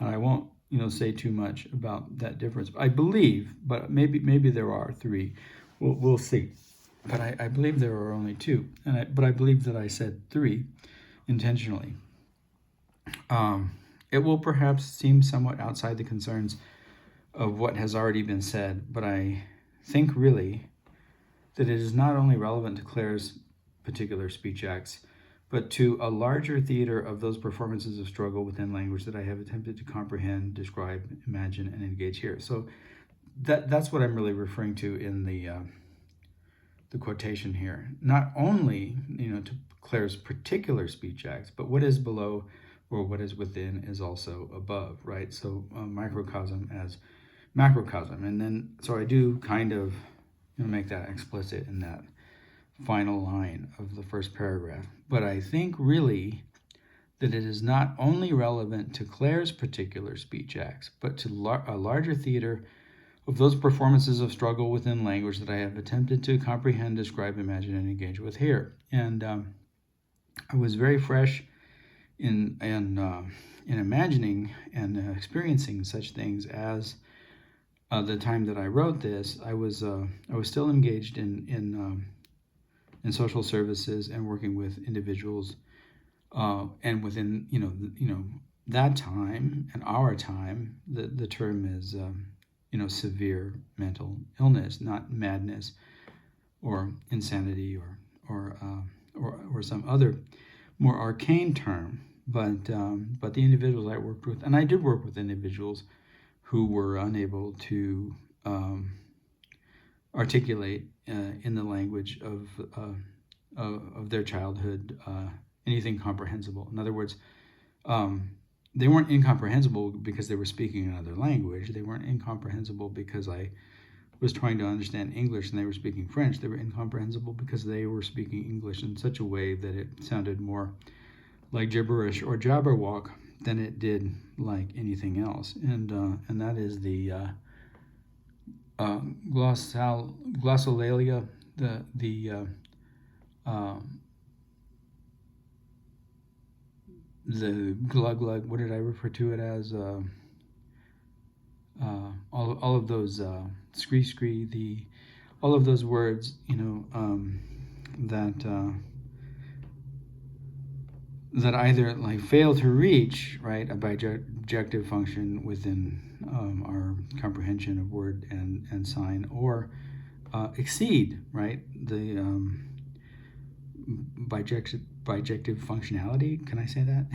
And I won't say too much about that difference. I believe, but maybe there are 3. We'll see. But I believe there are only 2, but I believe that I said 3 intentionally. It will perhaps seem somewhat outside the concerns of what has already been said, but I think really that it is not only relevant to Claire's particular speech acts, but to a larger theater of those performances of struggle within language that I have attempted to comprehend, describe, imagine, and engage here. So that's what I'm really referring to in the quotation here. Not only to Claire's particular speech acts, but what is below or what is within is also above, right? So microcosm as macrocosm. And then, so I do kind of make that explicit in that final line of the first paragraph. But I think really that it is not only relevant to Claire's particular speech acts, but to a larger theater of those performances of struggle within language that I have attempted to comprehend, describe, imagine, and engage with here. And I was very fresh in imagining and experiencing such things as the time that I wrote this. I was still engaged in social services and working with individuals, and within that time and our time, the term is severe mental illness, not madness or insanity or some other more arcane term. But the individuals I worked with, and I did work with individuals who were unable to articulate in the language of their childhood anything comprehensible. In other words, they weren't incomprehensible because they were speaking another language. They weren't incomprehensible because I was trying to understand English and they were speaking French. They were incomprehensible because they were speaking English in such a way that it sounded more like gibberish or jabberwock than it did like anything else. And that is the glossolalia, the glug, what did I refer to it as? All of those scree, all of those words, that either like fail to reach, right, a bijective function within our comprehension of word and sign, or exceed, right, the bijective functionality, can I say that?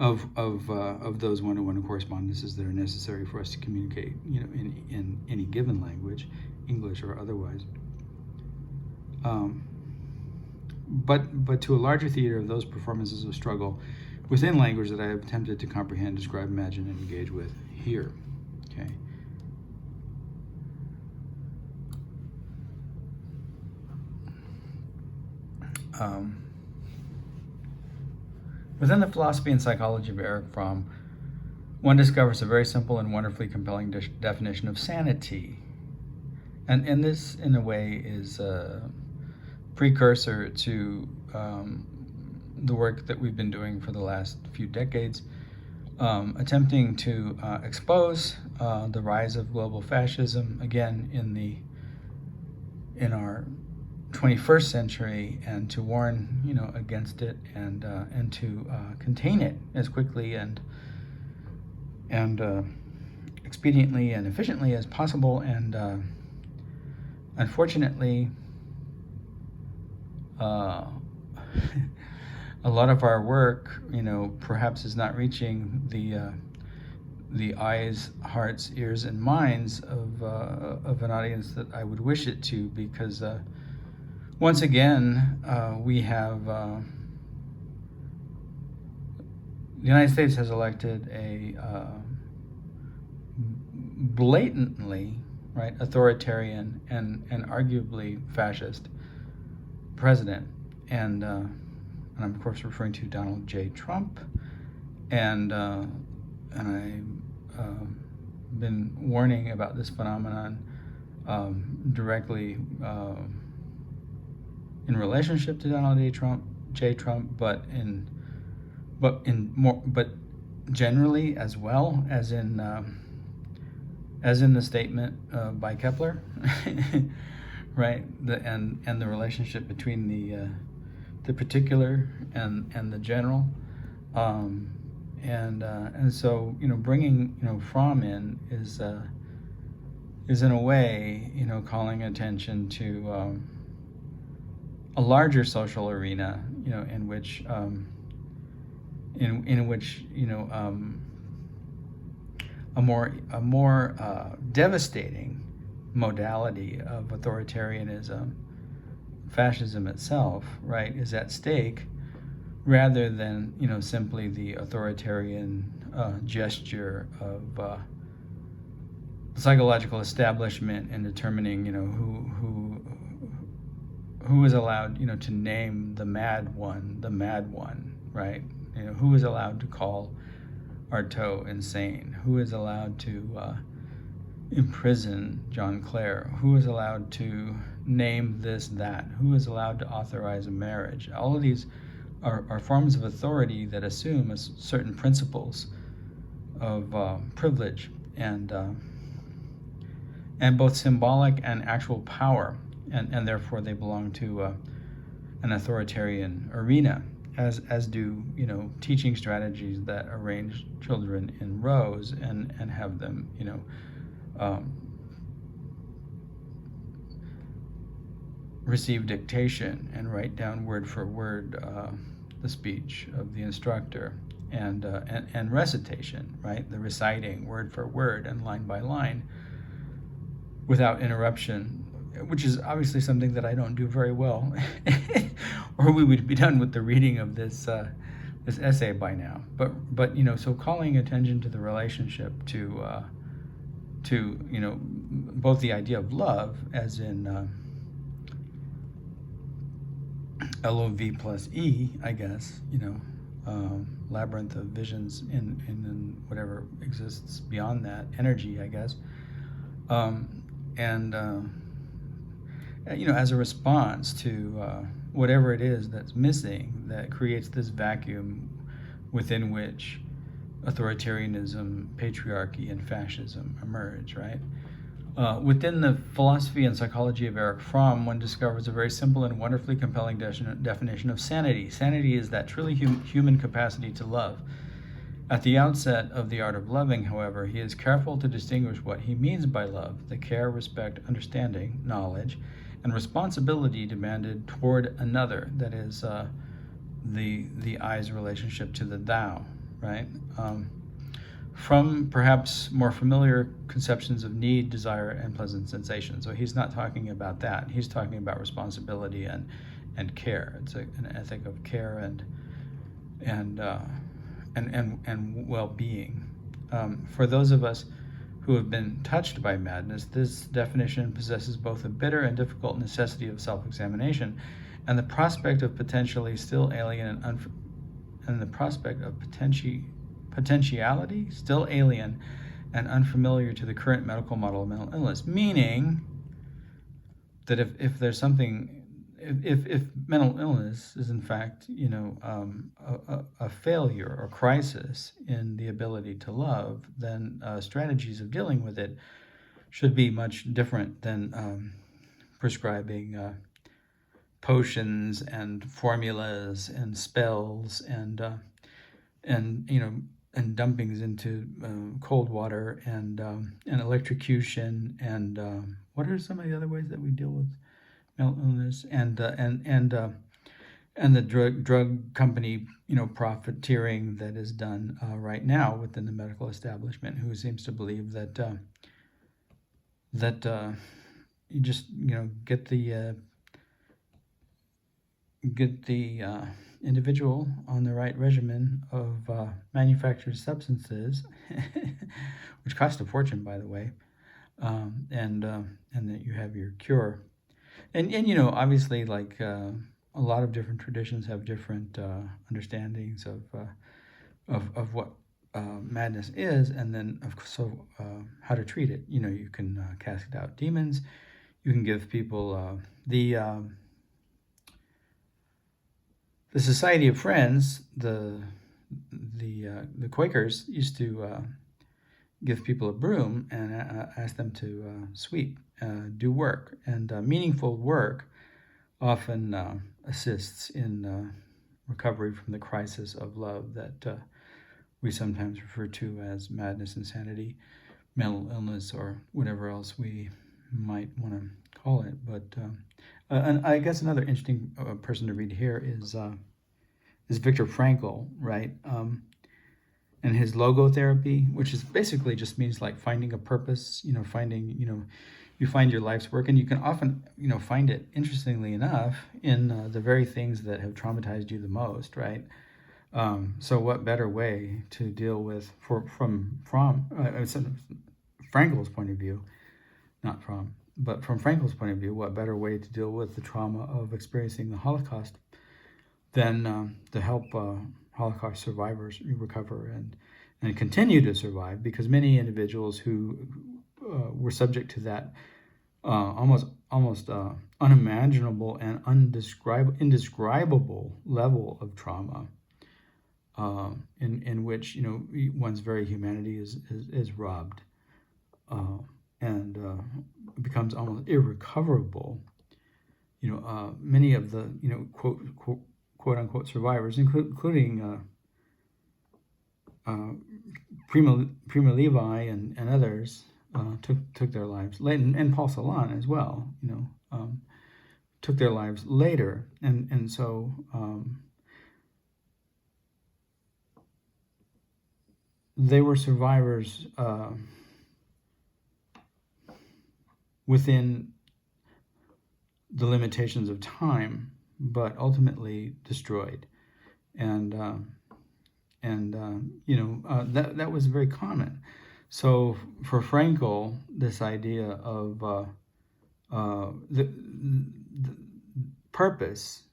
of those one-to-one correspondences that are necessary for us to communicate, in any given language, English or otherwise. But to a larger theater of those performances of struggle within language that I have attempted to comprehend, describe, imagine, and engage with here. Okay. Within the philosophy and psychology of Erich Fromm, one discovers a very simple and wonderfully compelling definition of sanity. And this, in a way, is a precursor to the work that we've been doing for the last few decades, attempting to expose the rise of global fascism, again, in our 21st century, and to warn against it, and to contain it as quickly and expediently and efficiently as possible. And unfortunately, a lot of our work, perhaps is not reaching the eyes, hearts, ears, and minds of an audience that I would wish it to, because once again, we have the United States has elected a blatantly, right, authoritarian and arguably fascist president, and I'm of course referring to Donald J. Trump, and I've been warning about this phenomenon directly in relationship to Donald J. Trump, but generally as well as in the statement by Kepler, right? And the relationship between the particular and the general, and so bringing Fromm in is in a way calling attention to a larger social arena, in which a more devastating modality of authoritarianism, fascism itself, right, is at stake, rather than simply the authoritarian gesture of psychological establishment in determining who is allowed to name the mad one, right? Who is allowed to call Artaud insane? Who is allowed to imprison John Clare? Who is allowed to name this, that? Who is allowed to authorize a marriage? All of these are forms of authority that assume certain principles of privilege and both symbolic and actual power, and therefore they belong to an authoritarian arena, as do teaching strategies that arrange children in rows and have them receive dictation and write down word for word the speech of the instructor, and recitation, right? The reciting word for word and line by line without interruption, which is obviously something that I don't do very well, or we would be done with the reading of this essay by now. But so calling attention to the relationship to both the idea of love, as in LOV plus E, I guess, labyrinth of visions in whatever exists beyond that, energy, I guess, and as a response to whatever it is that's missing, that creates this vacuum within which authoritarianism, patriarchy, and fascism emerge, right? Within the philosophy and psychology of Erich Fromm, one discovers a very simple and wonderfully compelling definition of sanity. Sanity is that truly human capacity to love. At the outset of The Art of Loving, however, he is careful to distinguish what he means by love: the care, respect, understanding, knowledge, and responsibility demanded toward another, that is, the I's relationship to the thou, right? From perhaps more familiar conceptions of need, desire, and pleasant sensation. So he's not talking about that. He's talking about responsibility and care. It's an ethic of care and well-being. For those of us who have been touched by madness, this definition possesses both a bitter and difficult necessity of self-examination, and the prospect of potentially still alien and the prospect of potentiality still alien and unfamiliar to the current medical model of mental illness. Meaning that if there's something, if mental illness is in fact a failure or crisis in the ability to love, then strategies of dealing with it should be much different than prescribing potions and formulas and spells and dumpings into cold water and electrocution and what are some of the other ways that we deal with mental illness, and the drug company profiteering that is done right now within the medical establishment, who seems to believe that you just get the individual on the right regimen of manufactured substances, which cost a fortune, by the way, and that you have your cure. And obviously, like a lot of different traditions have different understandings of what madness is, and then how to treat it. You can cast out demons. You can give people the Society of Friends. The Quakers used to give people a broom and ask them to sweep, do work, and meaningful work often assists in recovery from the crisis of love that we sometimes refer to as madness, insanity, mental illness, or whatever else we might want to call it. But and I guess another interesting person to read here is Viktor Frankl, right? And his logotherapy, which is basically just means like finding a purpose, finding, you find your life's work, and you can often, find it, interestingly enough, in the very things that have traumatized you the most, right? So what better way to deal with, from Frankl's point of view, not from, but from Frankl's point of view, what better way to deal with the trauma of experiencing the Holocaust than to help Holocaust survivors recover and continue to survive, because many individuals who were subject to that almost unimaginable and indescribable level of trauma, in which one's very humanity is robbed, and becomes almost irrecoverable. Many of the quote unquote survivors, including Prima Levi and others, took their lives late, and Paul Celan as well. Took their lives later, and so they were survivors within the limitations of time, but ultimately destroyed, and that was very common. So for Frankl, this idea of the purpose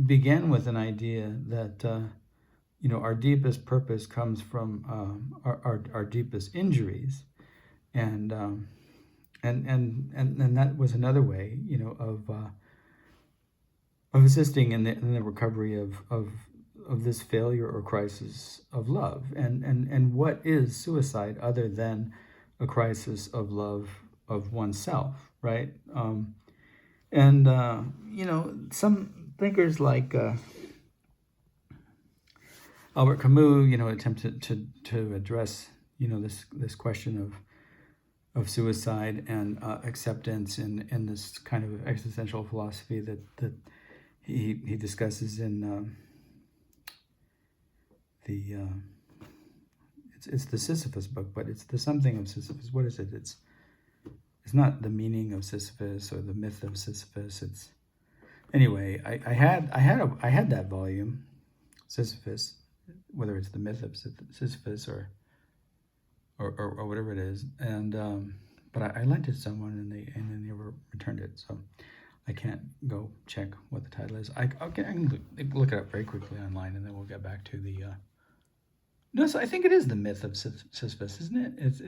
began with an idea that our deepest purpose comes from our deepest injuries, and that was another way, of assisting in the recovery of this failure or crisis of love. And what is suicide other than a crisis of love of oneself, right? Some thinkers like Albert Camus, attempted to address, this question of suicide and acceptance in this kind of existential philosophy that he discusses in it's the Sisyphus book, but it's the something of Sisyphus. What is it? It's not the meaning of Sisyphus or the myth of Sisyphus. It's anyway. I had that volume, Sisyphus, whether it's the myth of Sisyphus or whatever it is, and but I lent it to someone and they never returned it, so I can't go check what the title is. I can look it up very quickly online, and then we'll get back to the. No, so I think it is the myth of Sisyphus, isn't it? It's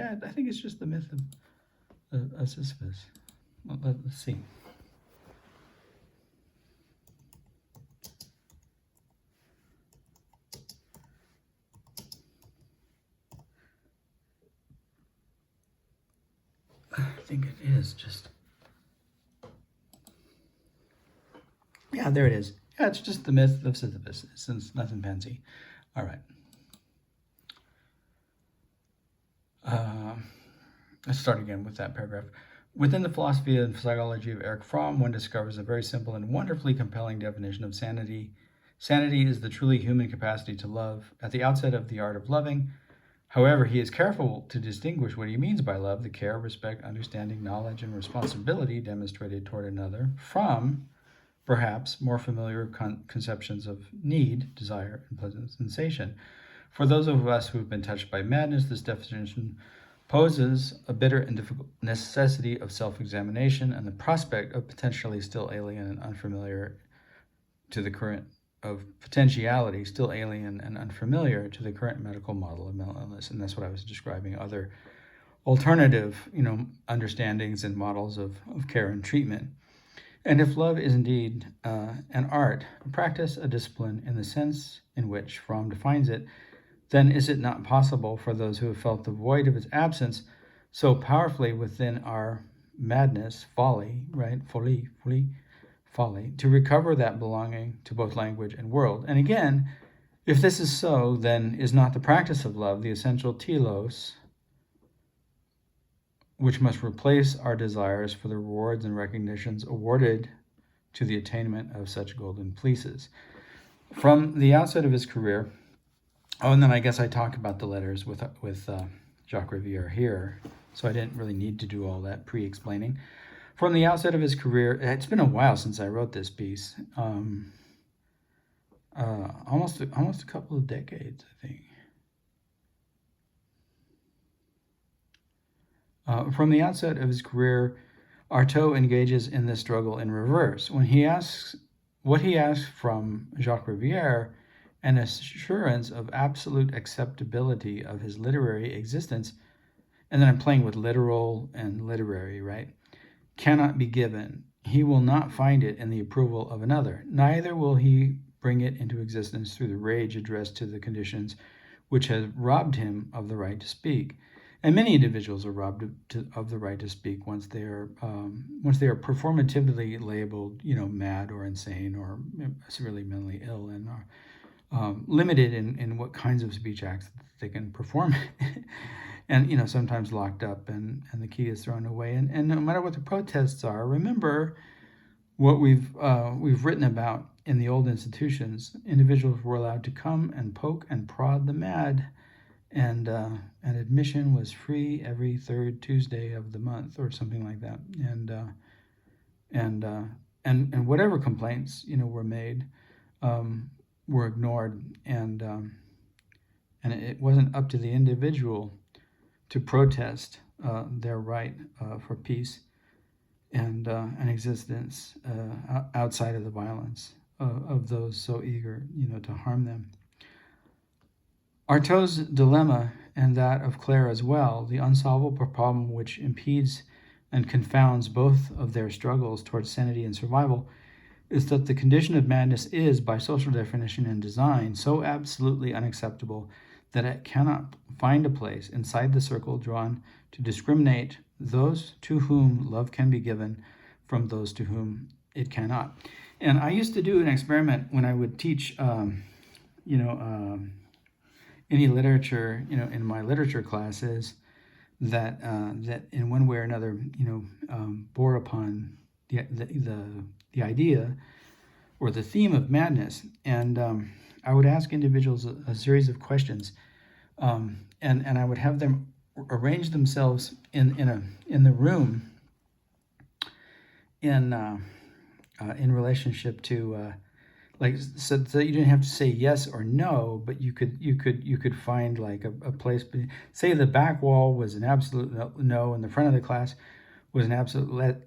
yeah, I think it's just the myth of Sisyphus. Well, let's see. I think it is just. Yeah, there it is. Yeah, it's just the myth of Sisyphus. It's nothing fancy. All right. Let's start again with that paragraph. Within the philosophy and psychology of Erich Fromm, one discovers a very simple and wonderfully compelling definition of sanity. Sanity is the truly human capacity to love. At the outset of the art of loving, however, he is careful to distinguish what he means by love, the care, respect, understanding, knowledge, and responsibility demonstrated toward another, from perhaps more familiar conceptions of need, desire, and pleasant sensation. For those of us who have been touched by madness, this definition poses a bitter and difficult necessity of self-examination and the prospect of potentially still alien and unfamiliar to the current potentiality still alien and unfamiliar to the current medical model of mental illness. And that's what I was describing, other alternative, understandings and models of care and treatment. And if love is indeed an art, a practice, a discipline, in the sense in which Fromm defines it, then is it not possible for those who have felt the void of its absence so powerfully within our madness, folly, right? Folly, to recover that belonging to both language and world? And again, if this is so, then is not the practice of love the essential telos, which must replace our desires for the rewards and recognitions awarded to the attainment of such golden fleeces? From the outset of his career, and then I guess I talk about the letters with Jacques Rivière here, so I didn't really need to do all that pre-explaining. From the outset of his career, it's been a while since I wrote this piece, almost a couple of decades, I think. From the outset of his career, Artaud engages in this struggle in reverse. When he asks what he asks from Jacques Rivière, an assurance of absolute acceptability of his literary existence, and then I'm playing with literal and literary, right, cannot be given. He will not find it in the approval of another. Neither will he bring it into existence through the rage addressed to the conditions which has robbed him of the right to speak. And many individuals are robbed of the right to speak once they are performatively labeled, mad or insane or severely mentally ill, and are limited in what kinds of speech acts they can perform, and sometimes locked up, and the key is thrown away. And no matter what the protests are, remember what we've written about in the old institutions. Individuals were allowed to come and poke and prod the mad. And admission was free every third Tuesday of the month, or something like that. And whatever complaints were made were ignored, and it wasn't up to the individual to protest their right for peace and an existence outside of the violence of those so eager to harm them. Artaud's dilemma, and that of Claire as well, the unsolvable problem which impedes and confounds both of their struggles towards sanity and survival, is that the condition of madness is, by social definition and design, so absolutely unacceptable that it cannot find a place inside the circle drawn to discriminate those to whom love can be given from those to whom it cannot. And I used to do an experiment when I would teach, any literature, in my literature classes, that in one way or another, bore upon the idea or the theme of madness. And I would ask individuals a series of questions, and I would have them arrange themselves in the room in relationship to so that you didn't have to say yes or no, but you could find like a place. Say the back wall was an absolute no, and the front of the class was an absolute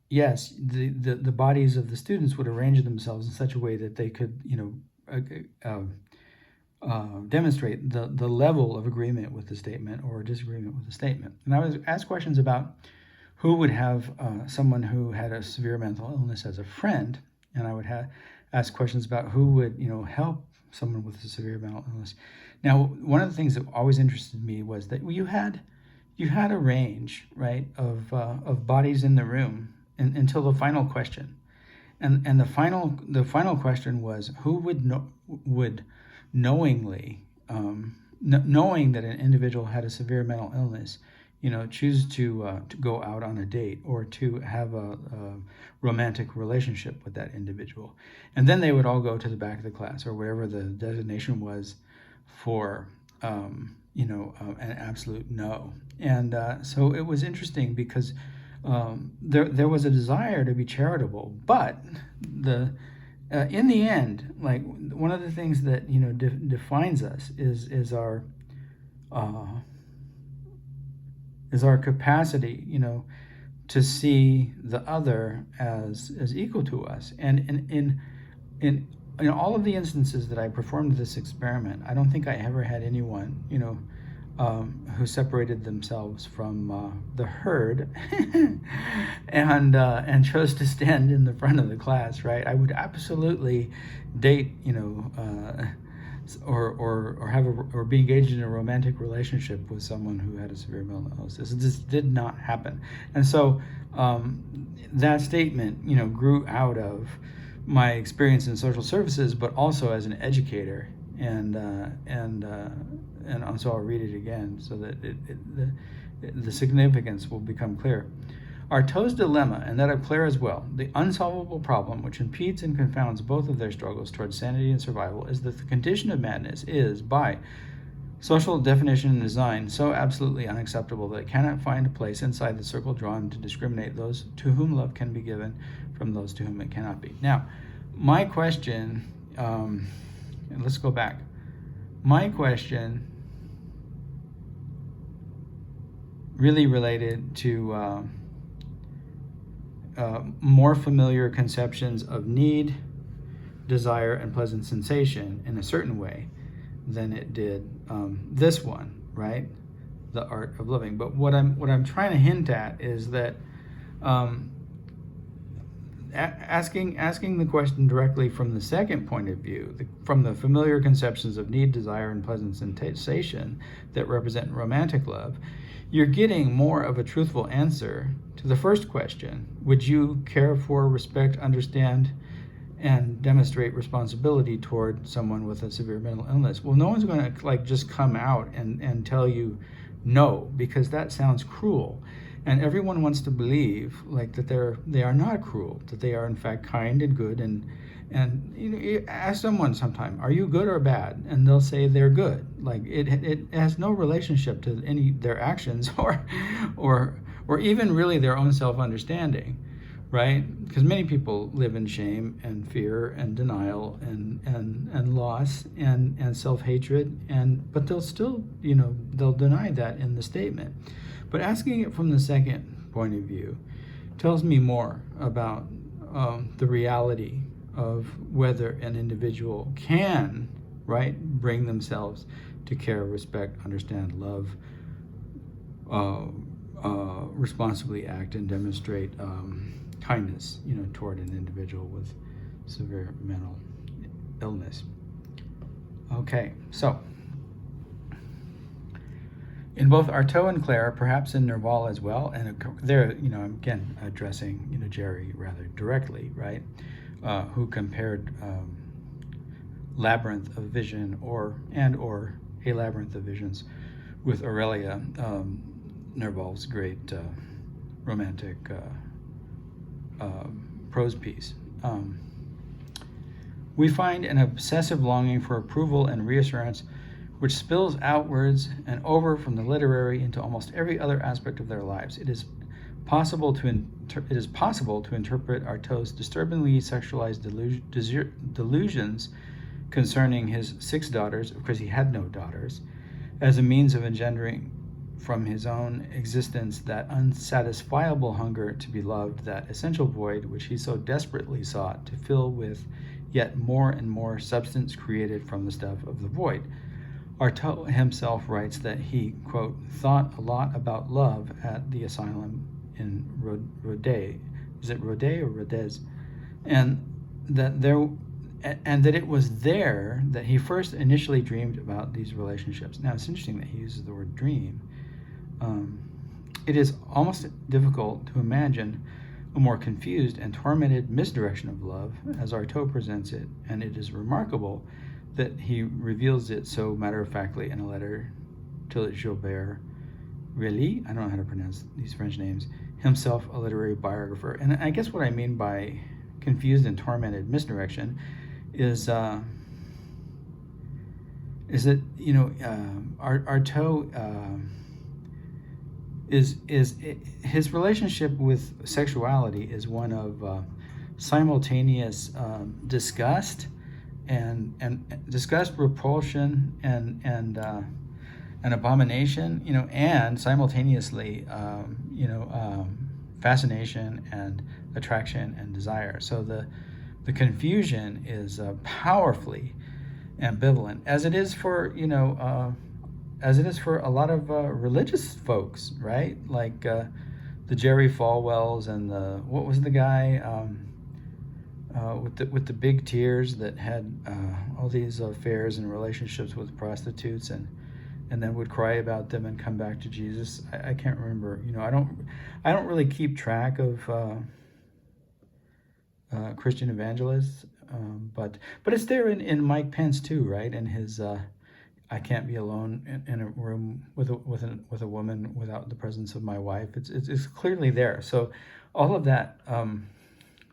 yes. The bodies of the students would arrange themselves in such a way that they could demonstrate the level of agreement with the statement or disagreement with the statement. And I would ask questions about who would have someone who had a severe mental illness as a friend, and I would ask questions about who would help someone with a severe mental illness. Now, one of the things that always interested me was that you had a range, right, of bodies in the room until the final question, and the final question was who would knowingly, knowing that an individual had a severe mental illness, choose to go out on a date or to have a romantic relationship with that individual. And then they would all go to the back of the class or wherever the designation was for, an absolute no. And so it was interesting because there was a desire to be charitable, but in the end, like one of the things that defines us is our capacity, to see the other as equal to us. And in in all of the instances that I performed this experiment, I don't think I ever had anyone, who separated themselves from the herd and chose to stand in the front of the class, right? I would absolutely date, or be engaged in a romantic relationship with someone who had a severe mental illness. This did not happen, and so that statement, grew out of my experience in social services, but also as an educator, and so I'll read it again so that the significance will become clear. Artaud's dilemma, and that of Claire as well, the unsolvable problem which impedes and confounds both of their struggles towards sanity and survival, is that the condition of madness is, by social definition and design, so absolutely unacceptable that it cannot find a place inside the circle drawn to discriminate those to whom love can be given from those to whom it cannot be. Now, my question, and let's go back. My question really related to more familiar conceptions of need, desire, and pleasant sensation in a certain way than it did this one, right? The art of loving. But what I'm trying to hint at is that asking the question directly from the second point of view, from the familiar conceptions of need, desire, and pleasant sensation that represent romantic love, you're getting more of a truthful answer to the first question. Would you care for, respect, understand, and demonstrate responsibility toward someone with a severe mental illness? Well, no one's going to just come out and tell you no, because that sounds cruel. And everyone wants to believe that they are not cruel, that they are in fact kind and good. And you ask someone sometime, are you good or bad? And they'll say they're good. It has no relationship to their actions or even really their own self-understanding, right? Because many people live in shame and fear and denial and loss and self-hatred, but they'll still, they'll deny that in the statement. But asking it from the second point of view tells me more about the reality of whether an individual can, right, bring themselves to care, respect, understand, love, responsibly act, and demonstrate kindness, toward an individual with severe mental illness. Okay, so in both Artaud and Claire, perhaps in Nerval as well, and they're, again, addressing, Jerry rather directly, right, who compared Labyrinth of Vision or A Labyrinth of Visions with Aurelia, Nerval's great romantic prose piece. We find an obsessive longing for approval and reassurance which spills outwards and over from the literary into almost every other aspect of their lives. It is possible to interpret Artaud's disturbingly sexualized delusions concerning his 6 daughters, of course he had no daughters, as a means of engendering from his own existence that unsatisfiable hunger to be loved, that essential void which he so desperately sought to fill with yet more and more substance created from the stuff of the void. Artaud himself writes that he, quote, thought a lot about love at the asylum in Rodez. Is it Rodez or Rodez? And that it was there that he first initially dreamed about these relationships. Now, it's interesting that he uses the word dream. It is almost difficult to imagine a more confused and tormented misdirection of love as Artaud presents it, and it is remarkable that he reveals it so matter-of-factly in a letter to Gilbert Relly, I don't know how to pronounce these French names, himself a literary biographer. And I guess what I mean by confused and tormented misdirection is that, Artaud is his relationship with sexuality is one of simultaneous disgust and disgust, repulsion, and abomination, and simultaneously, fascination and attraction and desire. So The confusion is powerfully ambivalent, as it is for a lot of religious folks, right? Like the Jerry Falwells and what was the guy with the big tears that had all these affairs and relationships with prostitutes, and then would cry about them and come back to Jesus. I can't remember. I don't really keep track of Christian evangelists, but it's there in Mike Pence too, right? And his I can't be alone in a room with a woman without the presence of my wife. It's clearly there. So all of that I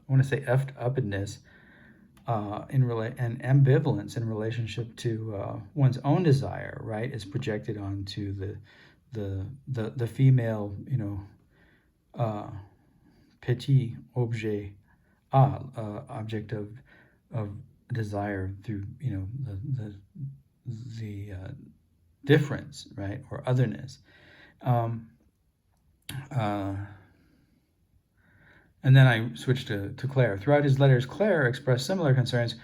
want to say effed uppedness and ambivalence in relationship to one's own desire, right, is projected onto the female, petit objet, object of desire through the difference, right, or otherness. And then I switched to Clare. Throughout his letters, Clare expressed similar concerns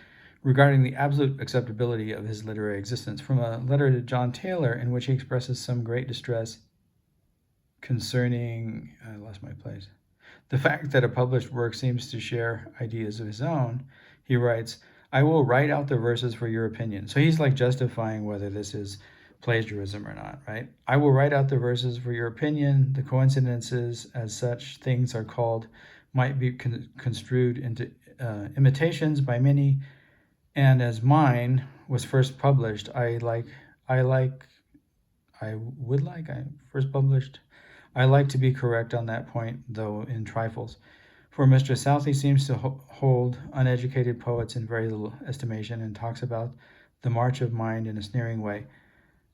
regarding the absolute acceptability of his literary existence. From a letter to John Taylor, in which he expresses some great distress concerning, I lost my place, the fact that a published work seems to share ideas of his own, he writes, I will write out the verses for your opinion. So he's like justifying whether this is plagiarism or not, right? I will write out the verses for your opinion. The coincidences, as such things are called, might be construed into imitations by many, and as mine was first published, I like to be correct on that point, though in trifles. For Mr. Southey seems to hold uneducated poets in very little estimation, and talks about the march of mind in a sneering way.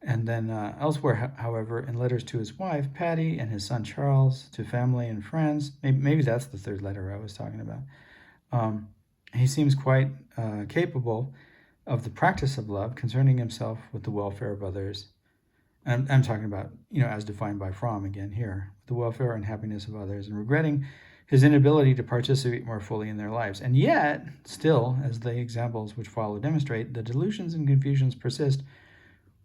And then elsewhere, however, in letters to his wife, Patty, and his son Charles, to family and friends, maybe that's the third letter I was talking about, he seems quite capable of the practice of love, concerning himself with the welfare of others. And I'm talking about, as defined by Fromm again here, the welfare and happiness of others, and regretting his inability to participate more fully in their lives. And yet, still, as the examples which follow demonstrate, the delusions and confusions persist,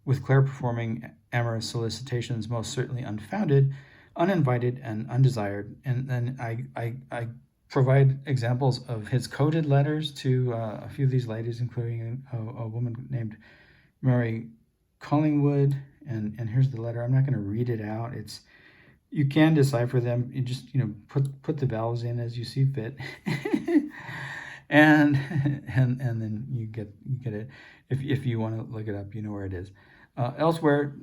with Clare performing amorous solicitations most certainly unfounded, uninvited, and undesired. And then I provide examples of his coded letters to a few of these ladies, including a woman named Mary Collingwood. And here's the letter. I'm not going to read it out. You can decipher them. You just put the vowels in as you see fit, and then you get it. If you want to look it up, you know where it is. Elsewhere,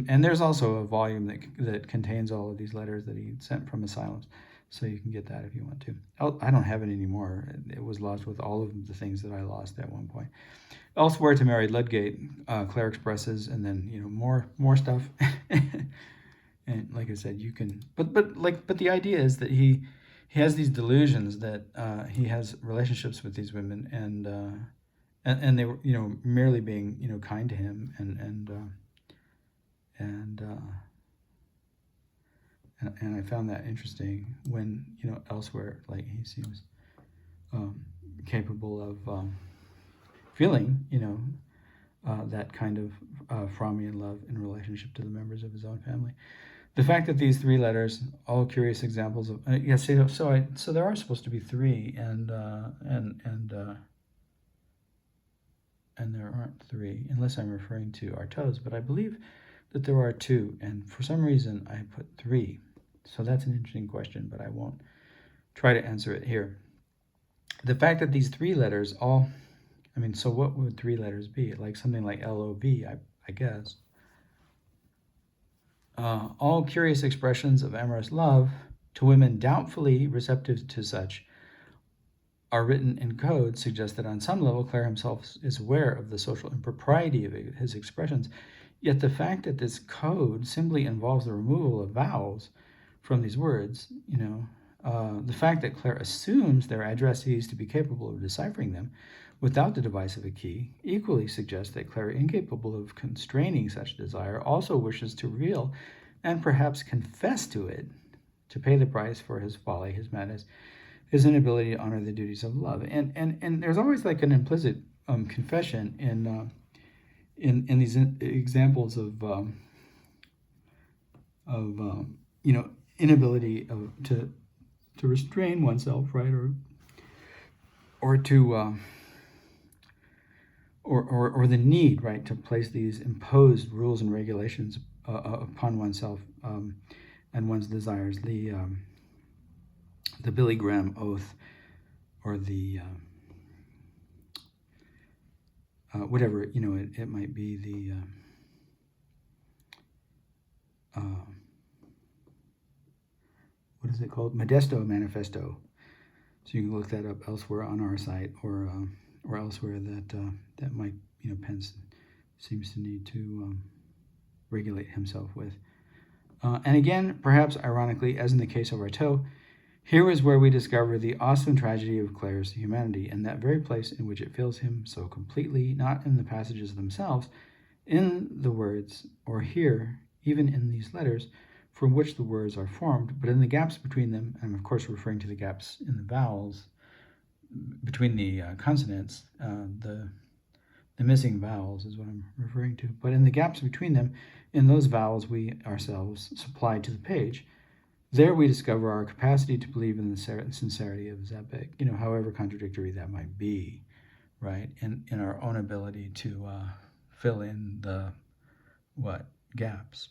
and there's also a volume that contains all of these letters that he sent from asylums, so you can get that if you want to. I don't have it anymore. It was lost with all of the things that I lost at one point. Elsewhere, to Mary Ludgate, Clare expresses, and then more stuff. And like I said, you can, but the idea is that he has these delusions that he has relationships with these women, and they were merely being kind to him, and I found that interesting when elsewhere, like, he seems capable of feeling that kind of Frommian love in relationship to the members of his own family. The fact that these three letters, all curious examples of so there are supposed to be three, and there aren't three, unless I'm referring to Artaud's, but I believe that there are two, and for some reason I put three. So that's an interesting question, but I won't try to answer it here. The fact that these three letters all, so what would three letters be? Like something like L-O-B, I guess. All curious expressions of amorous love to women doubtfully receptive to such are written in code, suggest that on some level Clare himself is aware of the social impropriety of his expressions. Yet the fact that this code simply involves the removal of vowels from these words, the fact that Clare assumes their addressees to be capable of deciphering them without the device of a key, equally suggests that Clare, incapable of constraining such desire, also wishes to reveal and perhaps confess to it, to pay the price for his folly, his madness. his inability to honor the duties of love. And there's always like an implicit confession in these examples of inability to restrain oneself, right, or to or the need, right, to place these imposed rules and regulations upon oneself and one's desires. The Billy Graham oath, or the whatever it might be, the what is it called? Modesto Manifesto. So you can look that up elsewhere on our site, or elsewhere that Mike Pence seems to need to regulate himself with. And again, perhaps ironically, as in the case of Artaud, here is where we discover the awesome tragedy of Claire's humanity, in that very place in which it fills him so completely, not in the passages themselves, in the words, or here, even in these letters, from which the words are formed, but in the gaps between them. And I'm of course referring to the gaps in the vowels, between the consonants, the missing vowels is what I'm referring to. But in the gaps between them, in those vowels we ourselves supplied to the page, there we discover our capacity to believe in the sincerity of his epic, however contradictory that might be, right? In our own ability to fill in the gaps.